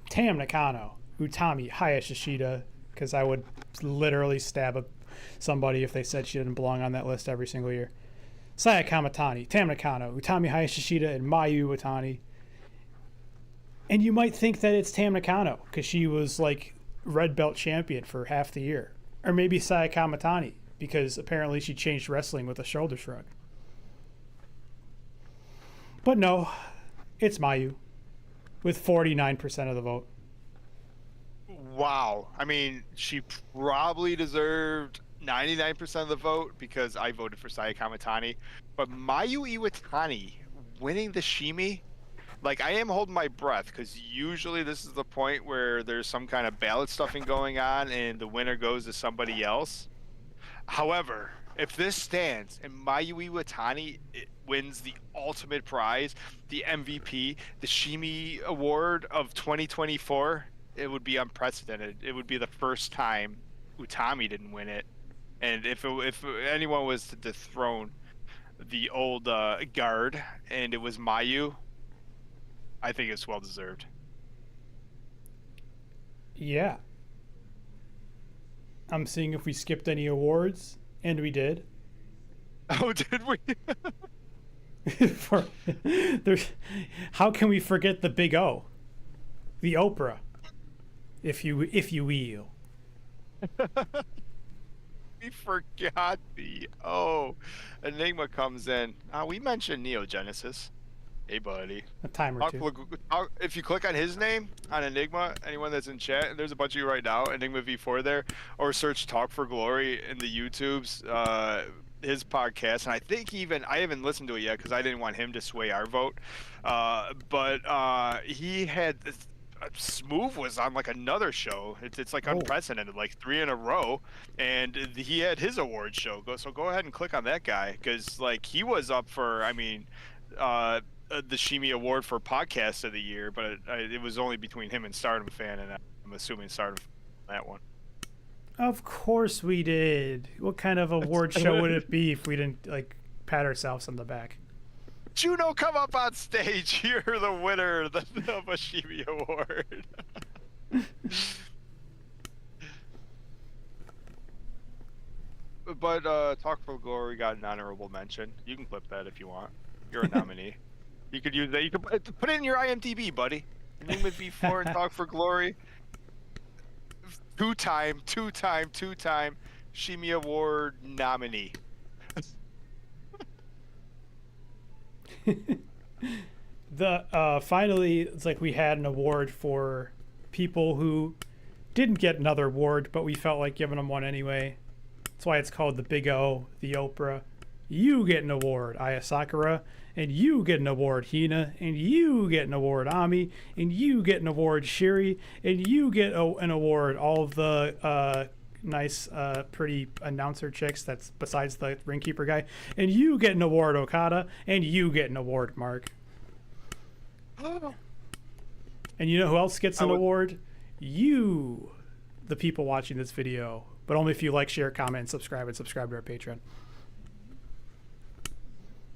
Tam Nakano, Utami Hayashishida, because I would literally stab somebody if they said she didn't belong on that list every single year. Saya Kamatani, Tam Nakano, Utami Hayashishida, and Mayu Iwatani. And you might think that it's Tam Nakano because she was like red belt champion for half the year. Or maybe Saya Kamatani because apparently she changed wrestling with a shoulder shrug. But no, it's Mayu with 49% of the vote. Wow. I mean, she probably deserved 99% of the vote because I voted for Saya Kamatani. But Mayu Iwatani winning the Shimi, like, I am holding my breath because usually this is the point where there's some kind of ballot stuffing going on and the winner goes to somebody else. However, if this stands and Mayu Iwatani wins the ultimate prize, the MVP, the Shimi Award of 2024, it would be unprecedented. It would be the first time Utami didn't win it. And if anyone was to dethrone the old guard and it was Mayu, I think it's well deserved. Yeah. I'm seeing if we skipped any awards, and we did. Oh, did we? How can we forget the Big O, the Oprah, if you will? We forgot the Enigma comes in. We mentioned Neo Genesis. Hey, buddy. A time or two. If you click on his name on Enigma, anyone that's in chat, and there's a bunch of you right now, Enigma V4 there, or search Talk for Glory in the YouTubes, his podcast, and I think I haven't listened to it yet because I didn't want him to sway our vote, but he had Smooth was on like another show. It's like unprecedented, like 3 in a row, and he had his award show. So go ahead and click on that guy because like he was up for, I mean, the Shimi Award for Podcast of the Year, but it was only between him and Stardom Fan, and I'm assuming Stardom that one. Of course we did. What kind of award show would it be if we didn't like pat ourselves on the back? Juno, come up on stage. You're the winner of a Shimi Award. But Talk for Glory got an honorable mention. You can clip that if you want. You're a nominee. You could use that. You could put it in your IMDb, buddy. Enigma V4 and Talk for Glory. Two-time Shimi Award nominee. Finally, it's like we had an award for people who didn't get another award, but we felt like giving them one anyway. That's why it's called the Big O, the Oprah. You get an award, Aya Sakura, and you get an award, Hina, and you get an award, Ami, and you get an award, Shiri, and you get an award, all of the nice, pretty announcer chicks that's besides the ringkeeper guy, and you get an award, Okada, and you get an award, Mark. And you know who else gets an award? You, the people watching this video, but only if you like, share, comment, and subscribe to our Patreon.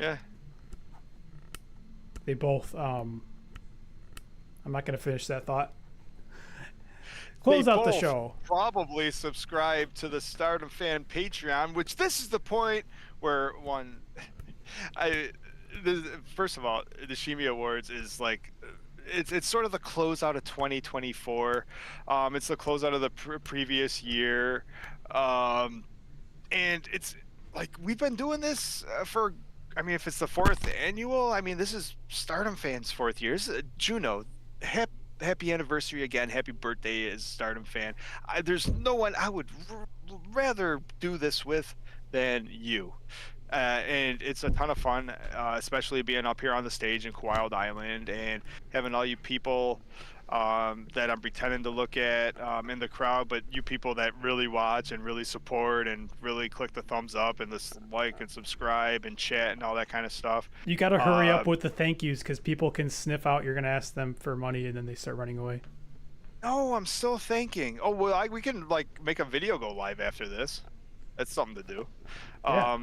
Yeah. They both. I'm not gonna finish that thought. Close They out the both show. Probably subscribe to the Stardom Fan Patreon, which this is the point where first of all, the Shimi Awards is like, it's sort of the closeout of 2024. It's the closeout of the previous year, and it's like we've been doing this for. I mean, if it's the 4th annual, I mean, this is Stardom Fan's 4th year. This is, Juno, happy anniversary again. Happy birthday as Stardom Fan. There's no one I would rather do this with than you. And it's a ton of fun, especially being up here on the stage in Wild Island and having all you people that I'm pretending to look at in the crowd, but you people that really watch and really support and really click the thumbs up and the like and subscribe and chat and all that kind of stuff. You got to hurry up with the thank yous because people can sniff out you're going to ask them for money and then they start running away. No, I'm still thanking. Oh, well, we can like make a video go live after this. That's something to do. Yeah.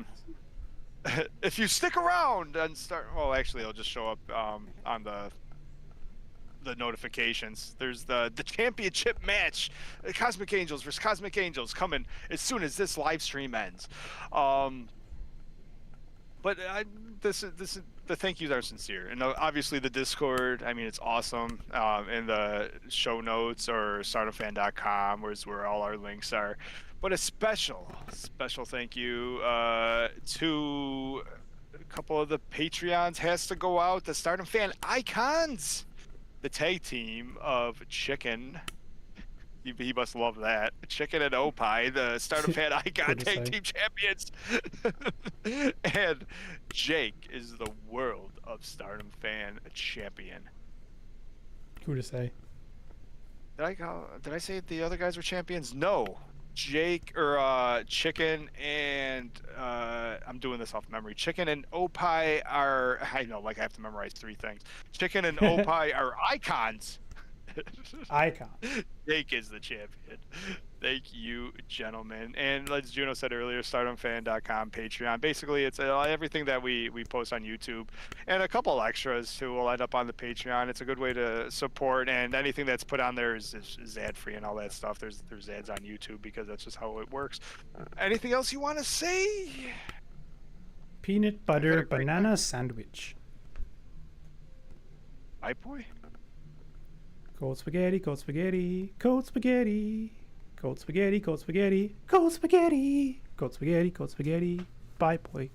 If you stick around and start, well, actually, it'll just show up on the notifications. There's the championship match, Cosmic Angels versus Cosmic Angels, coming as soon as this live stream ends. But this is the thank yous are sincere, and obviously the Discord. I mean, it's awesome. In the show notes or stardomfan.com, where all our links are. But a special thank you to a couple of the Patreons has to go out. The Stardom Fan Icons, the tag team of Chicken. He must love that. Chicken and Opie, the Stardom Fan Icon Tag Team Champions. And Jake is the World of Stardom Fan Champion. Who to say? Did I say the other guys were champions? No. Jake or Chicken and I'm doing this off memory. Chicken and Opie are, I know, like I have to memorize 3 things. Chicken and Opie are icons. Icon. Jake is the champion. Thank you, gentlemen. And as Juno said earlier, StardomFan.com, Patreon. Basically, it's everything that we post on YouTube, and a couple extras too will end up on the Patreon. It's a good way to support, and anything that's put on there is ad free and all that stuff. There's ads on YouTube because that's just how it works. Anything else you want to say? Peanut butter banana sandwich. Bye, boy. Cold spaghetti, cold spaghetti, cold spaghetti, cold spaghetti, cold spaghetti, cold spaghetti, cold spaghetti, cold spaghetti. Bye, boy.